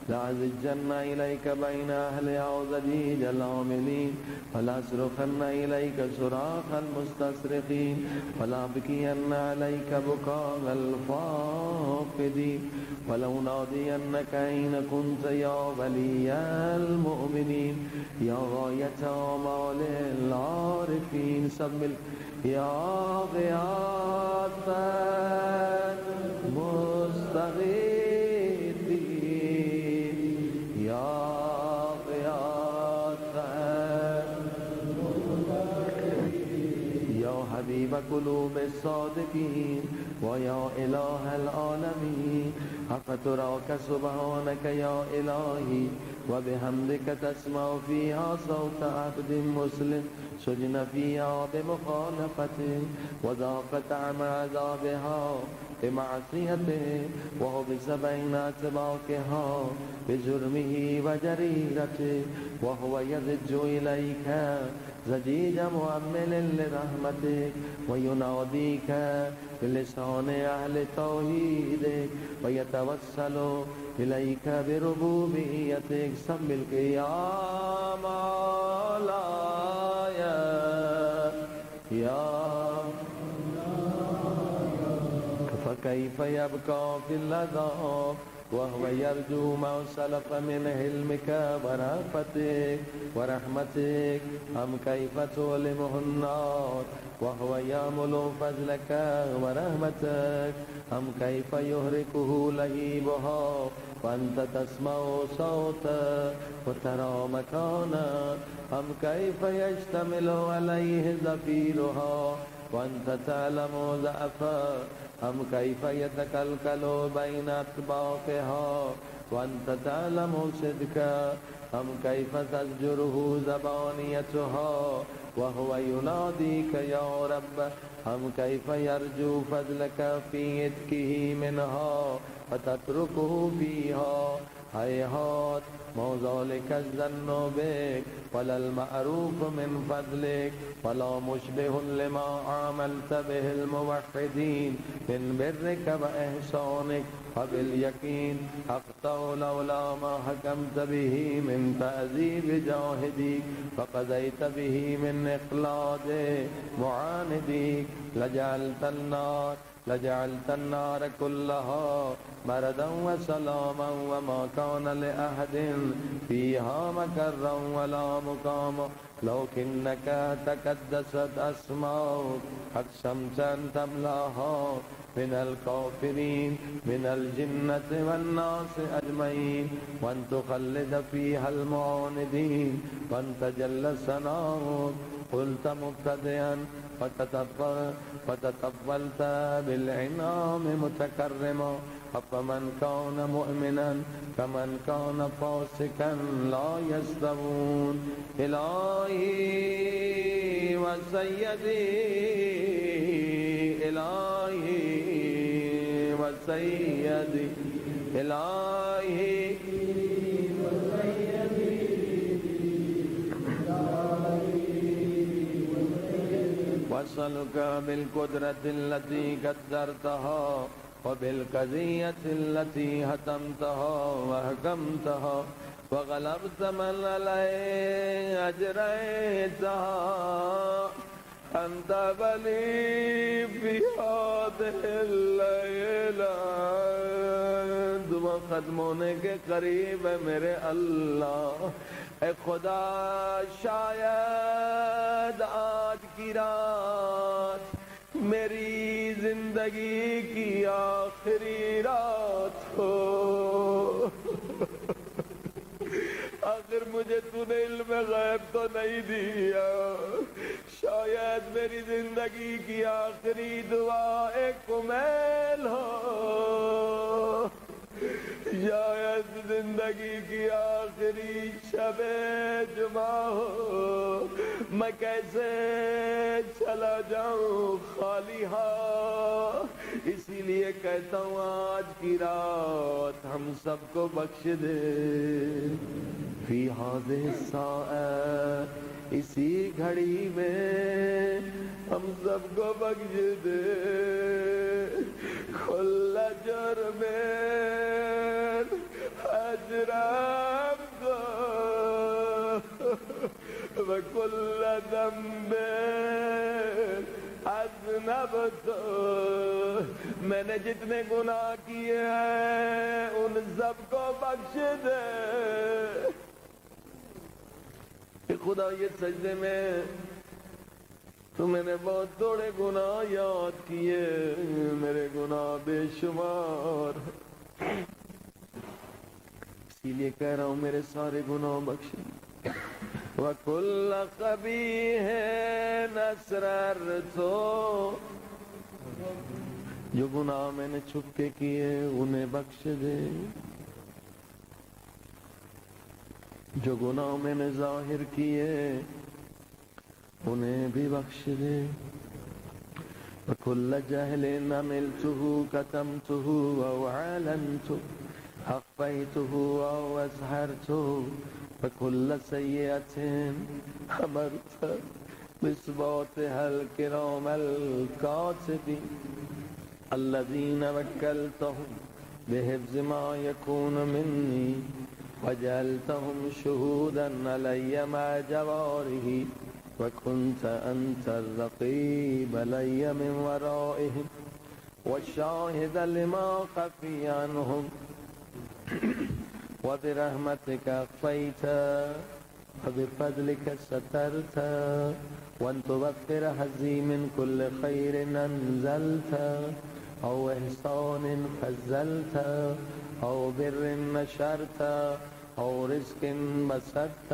لأعزجن إليك بين أهل عوزجي العاملين ولا أصرخن إليك صراخ المستصرخين ولا أبكين عليك بكاء الفاقدين ولو نادينك أين كنت يا ولي المؤمنين يا غاية آمال العارفين سبل يا غياث المستغيثين حبيب قلوب الصادقين ويا إله العالمين حق تراك سبحانك يا إلهي وبحمدك تسمع فيها صوت عبد مسلم سجن فيها بمخالفته وذاق طعم عذابها بمعصيته وحبس بين أسباقها بجرمه وجريرته وهو يضج إليك زجيج مؤمل لرحمتك ويناديك بلسان أهل توحيدك ويتوسل إليك بربوبيتك سبحانك يا مولاي يا فكيف يبقى في العذاب وهو يرجو ما سلف من علمك ورأفتك ورحمتك أم كيف تؤلمه النار وهو يأمل فضلك ورحمتك أم كيف يهرقه لهيبها وأنت تسمع صوتا وترى مكانا أم كيف يشتمل عليه زفيرها وأنت تعلم ضعفا أم كيف يتكلكل بين أطباقها وأنت تعلم صدقا أم كيف تزجره زبانيتها وهو يناديك يا رب أم كيف يرجو فضلك في عتقه منها فتتركه فيها هيهات ما ذلك الظن بك ولا المعروف من فضلك ولا مشبه لما عاملت به الموحدين من برك وإحسانك فباليقين أقطع لولا ما حكمت به من تعذيب جاهديك فقضيت به من إخلاد معانديك لجعلت النار كلها مردا وسلاما وما كان لأحد فيها مكرا ولا مقاما لكنك تقدست أسماؤك أقسمت أن تملاها من الكافرين من الجنة والناس أجمعين وأن تخلد فيها المعاندين وأن تجل ثناؤك قلت مبتدئا فتطفلت بالعنام متكرما أفمن كان مؤمنا كمن كان فاسقا لا يستوون إلهي وسيدي إلهي وسيدي إلهي وأسألك بالقدرة التي قدرتها وبالقضية التي هتمتها وحكمتها وغلبت من عليه أجريتها أن تبلي في هذه الليلة دعا ختم ہونے کے قریب ہے میرے اللہ اے خدا شاید آج کی رات میری زندگی کی آخری رات ہو آخر مجھے تو نے علم غیب تو نہیں دیا شاید میری زندگی کی آخری دعا ایک کمیل ہو شاید زندگی کی آخری شب جمعہ ہو میں کیسے چلا جاؤں خالی ہاں اسی لیے کہتا ہوں آج کی رات ہم سب کو بخش دے فی هذه الساعة اسی گھڑی میں ہم سب کو بخش دے کل جرم اجرم کو وکل ذنب اذنبت میں نے جتنے گناہ کیے ہیں ان سب کو بخش دے خدا یہ سجدے میں تو میں نے بہت تھوڑے گناہ یاد کیے میرے گناہ بے شمار اسی لیے کہہ رہا ہوں میرے سارے گناہ بخش وَكُلَّ قَبِيحٍ أَسْرَرْتُ جو گناہ میں نے چھپ کے کیے انہیں بخش دے جو گناہ میں نے ظاہر کیے انہیں بھی بخش دے وَكُلَّ جَهْلٍ عَمِلْتُهُ كَتَمْتُهُ أَوْ عَلَنْتُهُ أَخْفَيْتُهُ أَوْ أَظْهَرْتُهُ وَكُلَّ سَيِّئَةٍ أَمَرْتَ بِإِثْبَاتِهَا الْكِرَامَ الْكَاتِبِينَ الَّذِينَ وَكَّلْتَهُمْ بِحِفْظِ مَا يَكُونُ مِنِّي وَجَعَلْتَهُمْ شُهُودًا عَلَيَّ مَعَ جَوَارِحِي وَكُنْتَ أَنْتَ الرَّقِيبَ عَلَيَّ مِنْ وَرَائِهِمْ وَالشَّاهِدَ لِمَا خَفِيَ عَنْهُمْ وبرحمتك أخفيت وبفضلك سترت وأن توفر هزي من كل خير أنزلت أو إحسان فزلت أو بر نشرت أو رزق بسطت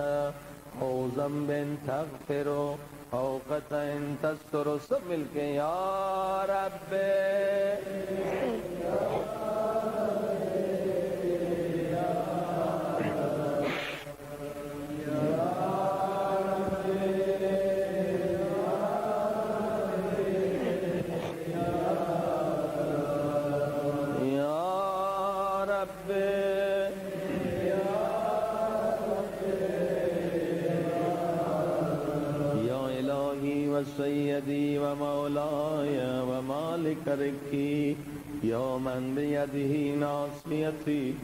أو ذنب تغفر أو قطع تستر. سب مل کے یا رب سيدي ومولاي ومالك رزقي يا من بيده ناصيتي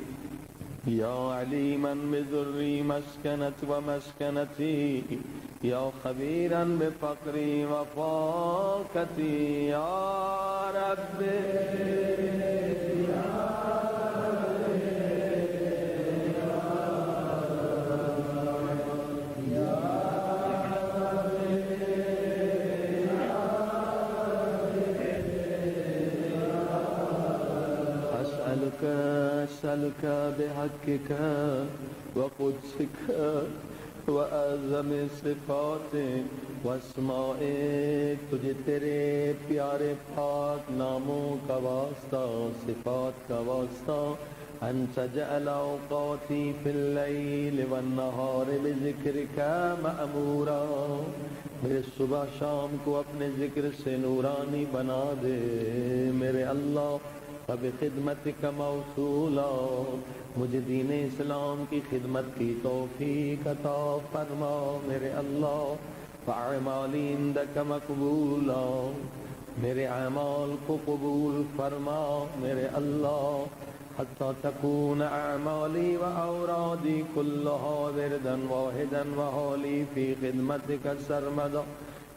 يا عليما بذري مسكنت ومسكنتي يا خبيرا بفقري وفاقتي يا رب أسألك بحقك وقدسك وأعظم صفاتك واسمائك تجھے تیرے پیارے پاک ناموں کا واسطہ صفات کا واسطہ أن تجعل أوقاتي في الليل والنهار بذكرك مأمورا میرے صبح شام کو اپنے ذکر سے نورانی بنا دے میرے اللہ وبخدمتك موصولا مجھے دین اسلام کی خدمت کی توفیق عطا فرما میرے اللہ فاعمالی عندك مقبولا میرے اعمال کو قبول فرما میرے اللہ حتى تكون اعمالی واورادی كلها وردا واحدا وحالي في خدمتك سرمدا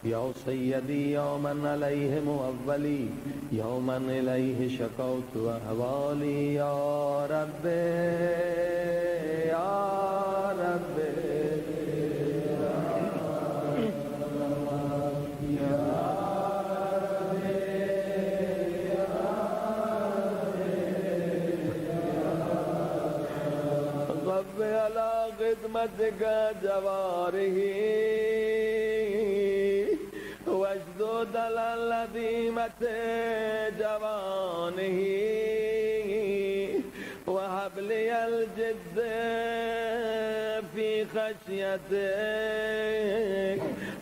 يا سيدي يا من عليه مؤولي يا من إليه شكوت أهوالي يا رب يا رب غب على خدمتك جواره واشدد على لذيمة جوانه وهب لي الجد في خشيتك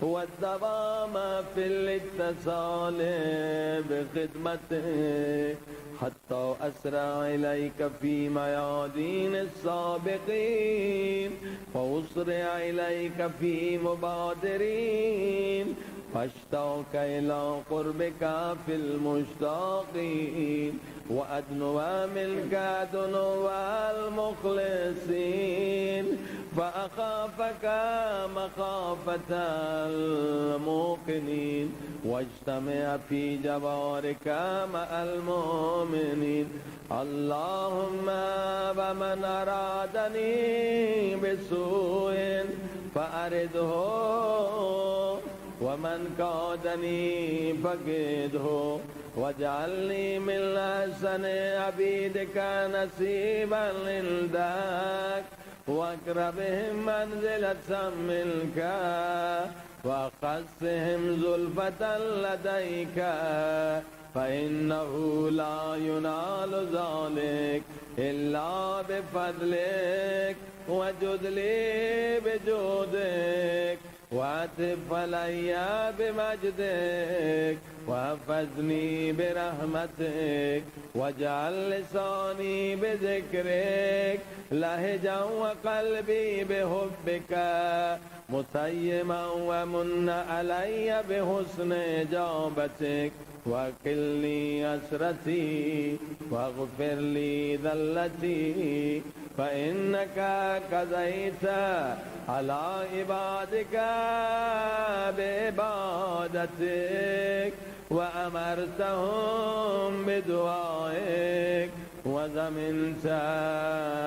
والدوام في الاتصال بخدمتك حتى أسرع إليك في ميادين السابقين وأسرع إليك في مبادرين فاشتاق إلى قربك في المشتاقين وأدنو منك دنو المخلصين فأخافك مخافة الموقنين واجتمع في جوارك مع المؤمنين اللهم ومن أرادني بسوء فأرده ومن كادني فقده واجعلني من أحسن عبيدك نصيبا للداك واقربهم منزلة منك وأخصهم زلفة لديك فإنه لا ينال ذلك إلا بفضلك وجد لي بجودك وعطف علي بمجدك واحفظني برحمتك واجعل لساني بذكرك لهجا وقلبي بحبك متيما ومن علي بحسن إجابتك وكلني أسرتي واغفر لي ذلتي فإنك قضيت على عبادك بعبادتك وأمرتهم بدعائك وضمنت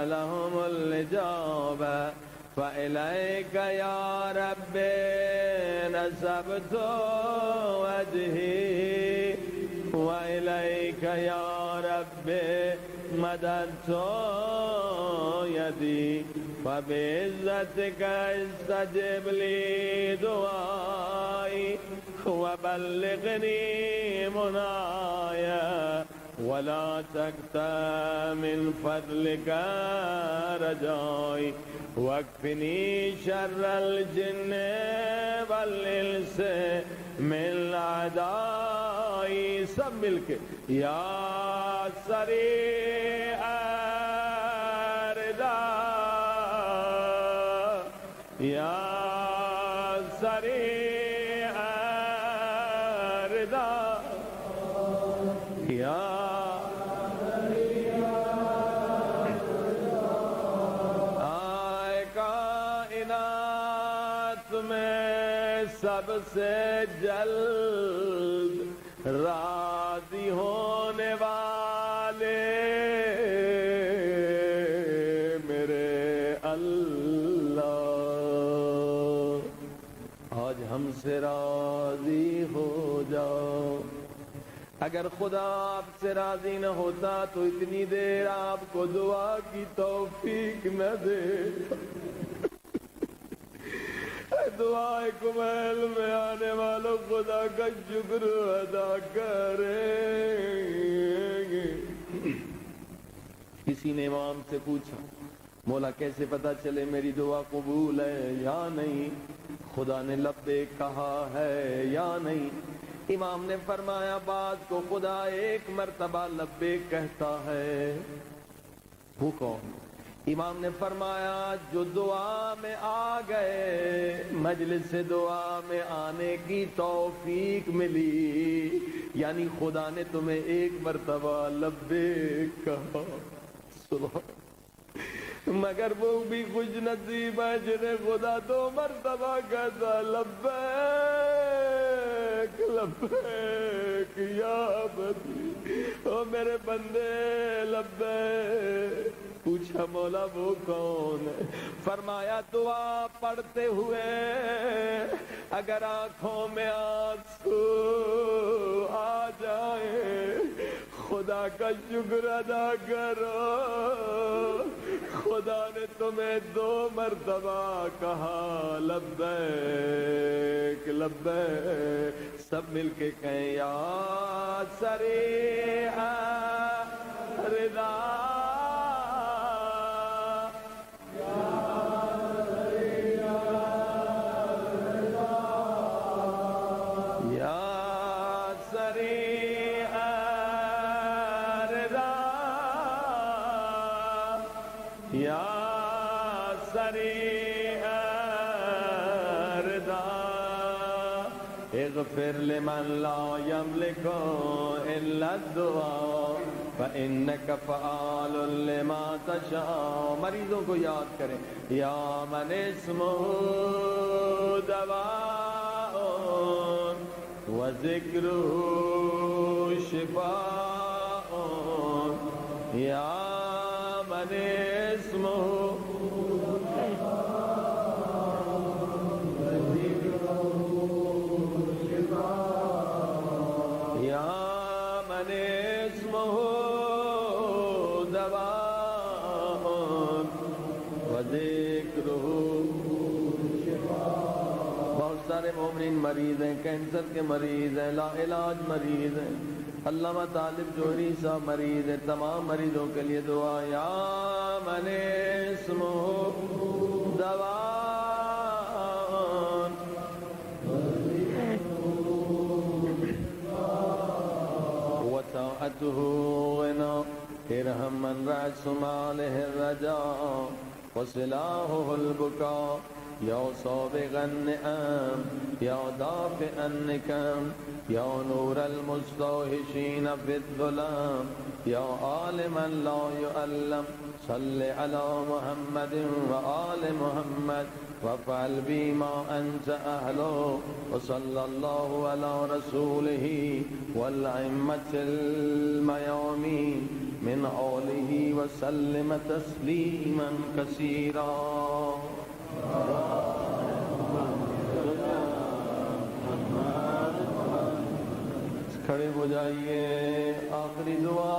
لهم الحجاب فإليك يا رب نسبت وجهي وإليك يا رب مددت يدي فبعزتك استجب لي دعائي وبلغني منايا ولا تقطع من فضلك رجائي واكفني شر الجن والانس من اعدائي. سب مل کے یا سریع رضا یا سریع رضا یا سب سے جلد راضی ہونے والے میرے اللہ آج ہم سے راضی ہو جاؤ. اگر خدا آپ سے راضی نہ ہوتا تو اتنی دیر آپ کو دعا کی توفیق نہ دیتا. دعائے قبیل میں آنے والوں خدا کا شکر ادا کریں گے. کسی نے امام سے پوچھا مولا کیسے پتا چلے میری دعا قبول ہے یا نہیں؟ خدا نے لبیک کہا ہے یا نہیں؟ امام نے فرمایا بعض کو خدا ایک مرتبہ لبیک کہتا ہے. وہ کون؟ امام نے فرمایا جو دعا میں آ گئے، مجلس دعا میں آنے کی توفیق ملی، یعنی خدا نے تمہیں ایک مرتبہ لبیک کہا. سبحان. مگر وہ بھی خوش نصیب ہے جنہیں خدا 2 مرتبہ کہتا لبیک لبیک یا عبدی، او میرے بندے لبیک. پوچھا مولا وہ کون ہے؟ فرمایا دعا پڑھتے ہوئے اگر آنکھوں میں آنسو آ جائے خدا کا شکر ادا کرو. خدا نے تمہیں 2 مرتبہ کہا لبیک لبیک. سب مل کے کہیں یا سریع رضا اغفر لمن لا يملك الا الدعاء فانك فعال لما تشاء. مریضوں کو یاد کریں یا من اسمه دواء وذکره شفاء یا من اسمه مومنین مریض ہیں، کینسر کے مریض ہیں، لا علاج مریض ہیں، علامہ طالب جوہری صاحب مریض ہیں. تمام مریضوں کے لیے دعا یا من اسمہ دواء وطاعته غنا ارحم من رأس ماله الرجاء وسلاحه البكاء یا صابغ النعم یا دافع النکم یا نور المستوحشین فی الظلام یا عالما لا يعلم صل علی محمد وآل محمد وفعل بما انت اہلو وصلی اللہ علی رسولہ والائمة المیامین من آلہ وسلم تسلیما کثیرا. کھڑے ہو جائیے. آخری دعا.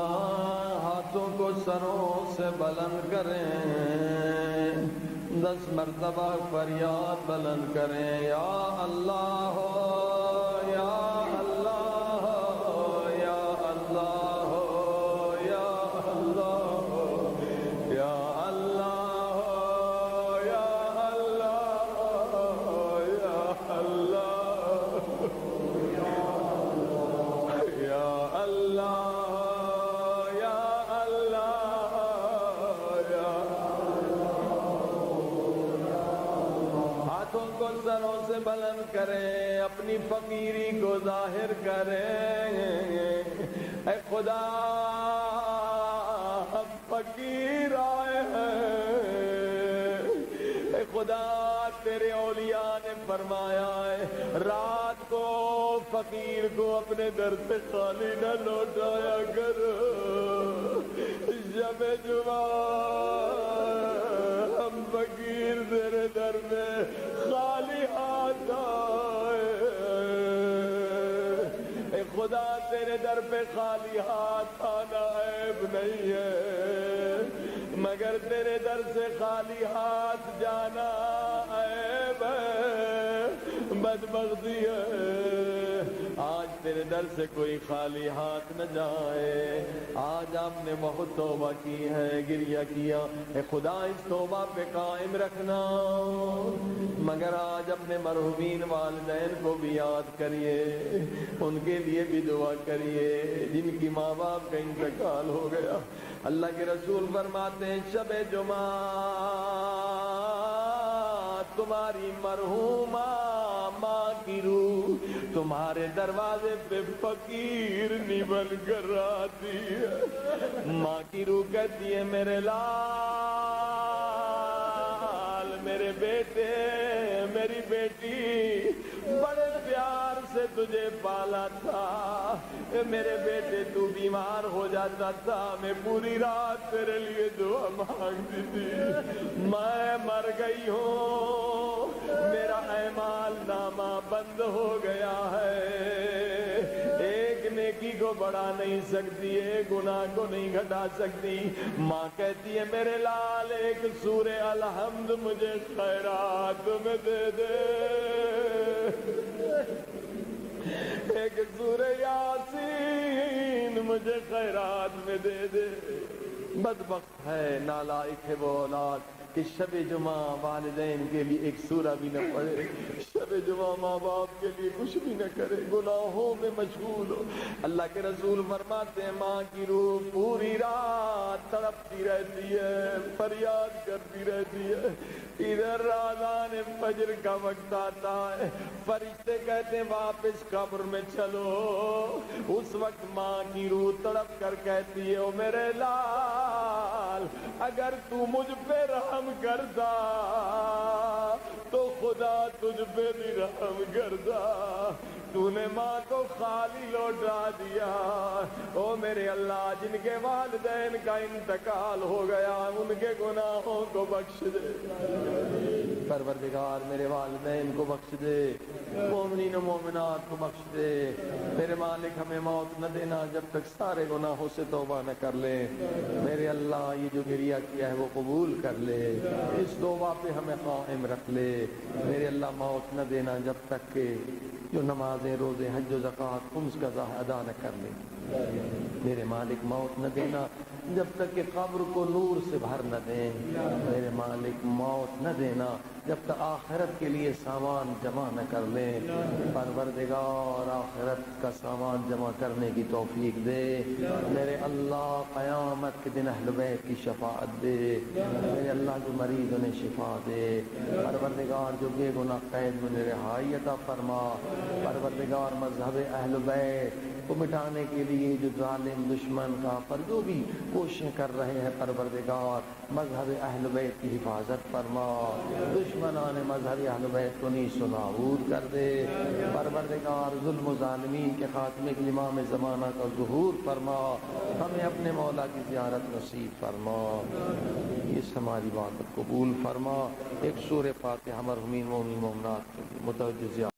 ہاتھوں کو سروں سے بلند کریں. 10 مرتبہ فریاد بلند کریں. یا اللہ یا اللہ یا اللہ یا اللہ یا اللہ یا اللہ یا اللہ یا اللہ یا اللہ یا. ہاتھوں کو سروں سے بلند کریں. اپنی فقیری کو ظاہر کریں. اے خدا ہم فقیر آئے ہیں. اے خدا تیرے اولیاء نے فرمایا ہے رات کو فقیر کو اپنے در سے خالی نہ لوٹایا کرو. شب جمعہ ہم فقیر تیرے در میں خالی ہاتھ آئے. اے خدا تیرے در پہ خالی ہاتھ آنا عیب نہیں ہے مگر تیرے در سے خالی ہاتھ جانا عیب ہے بدبختی ہے. آج تیرے در سے کوئی خالی ہاتھ نہ جائے. آج آپ نے بہت توبہ کی ہے گریہ کیا. اے خدا اس توبہ پہ قائم رکھنا. مگر آج اپنے مرحومین والدین کو بھی یاد کریے. ان کے لیے بھی دعا کریے جن کی ماں باپ کا انتقال ہو گیا. اللہ کے رسول فرماتے ہیں شب جمعہ تمہاری مرحومہ ماں کی روح تمہارے دروازے پہ فقیر نہیں بن کر آتی ہے. ماں کی روح کہتی ہے میرے لال میرے بیٹے میری بیٹی بڑے پیار سے تجھے پالا تھا. میرے بیٹے تو بیمار ہو جاتا تھا میں پوری رات تیرے لیے دعا مانگتی تھی. میں مر گئی ہوں میرا اعمال نامہ بند ہو گیا ہے. ایک نیکی کو بڑھا نہیں سکتی ایک گناہ کو نہیں گھٹا سکتی. ماں کہتی ہے میرے لال ایک سورہ الحمد مجھے خیرات میں دے دے. ایک سورہ یاسین مجھے خیرات میں دے دے. بدبخت ہے نالائق ہے وہ اولاد کہ شب جمعہ والدین کے لیے ایک سورہ بھی نہ پڑھے. شب جمعہ ماں باپ کے لیے کچھ بھی نہ کرے گناہوں میں مشغول ہو. اللہ کے رسول فرماتے ہیں ماں کی روح پوری رات تڑپتی رہتی ہے فریاد کرتی رہتی ہے. ادھر اذان فجر کا وقت آتا ہے فرشتے کہتے ہیں واپس قبر میں چلو. اس وقت ماں کی روح تڑپ کر کہتی ہے او میرے لال اگر تو مجھ پہ رحم کرتا تو خدا تجھ پہ بھی رحم کرتا. تو نے ماں کو خالی لوٹا دیا. او میرے اللہ جن کے والدین کا انتقال ہو گیا ان کے گناہوں کو بخش دے. پروردگار میرے والدین کو بخش دے مومنین و مومنات کو بخش دے. میرے مالک ہمیں موت نہ دینا جب تک سارے گناہوں سے توبہ نہ کر لے. میرے اللہ یہ جو گریہ کیا ہے وہ قبول کر لے. اس توبہ پہ ہمیں قائم رکھ لے. میرے اللہ موت نہ دینا جب تک کہ جو نمازیں روزے حج و زکوٰۃ خمس قضا ادا نہ کر لے. میرے مالک موت نہ دینا جب تک کہ قبر کو نور سے بھر نہ دیں. میرے مالک موت نہ دینا جب تک آخرت کے لیے سامان جمع نہ کر لیں. پروردگار آخرت کا سامان جمع کرنے کی توفیق دے. میرے اللہ قیامت کے دن اہل بیت کی شفاعت دے. میرے اللہ جو مریض انہیں شفا دے. پروردگار جو بے گناہ قید میں رہائی عطا فرما. پروردگار مذہب اہل بیت کو مٹانے کے لیے جو ظالم دشمن کا پر جو بھی کوششیں کر رہے ہیں پروردگار مذہب اہل بیت کی حفاظت حفاظت فرما، دشمنان مظہر اہل بیت کو نیز و نابود کر دے، پروردگار ظلم و ظالمین کے خاتمے کے امام زمانہ کا ظہور فرما، ہمیں اپنے مولا کی زیارت نصیب فرما، اس ہماری بات قبول فرما۔ ایک سورہ فاتحہ مرحومین مومنین مومنات کے متوجہ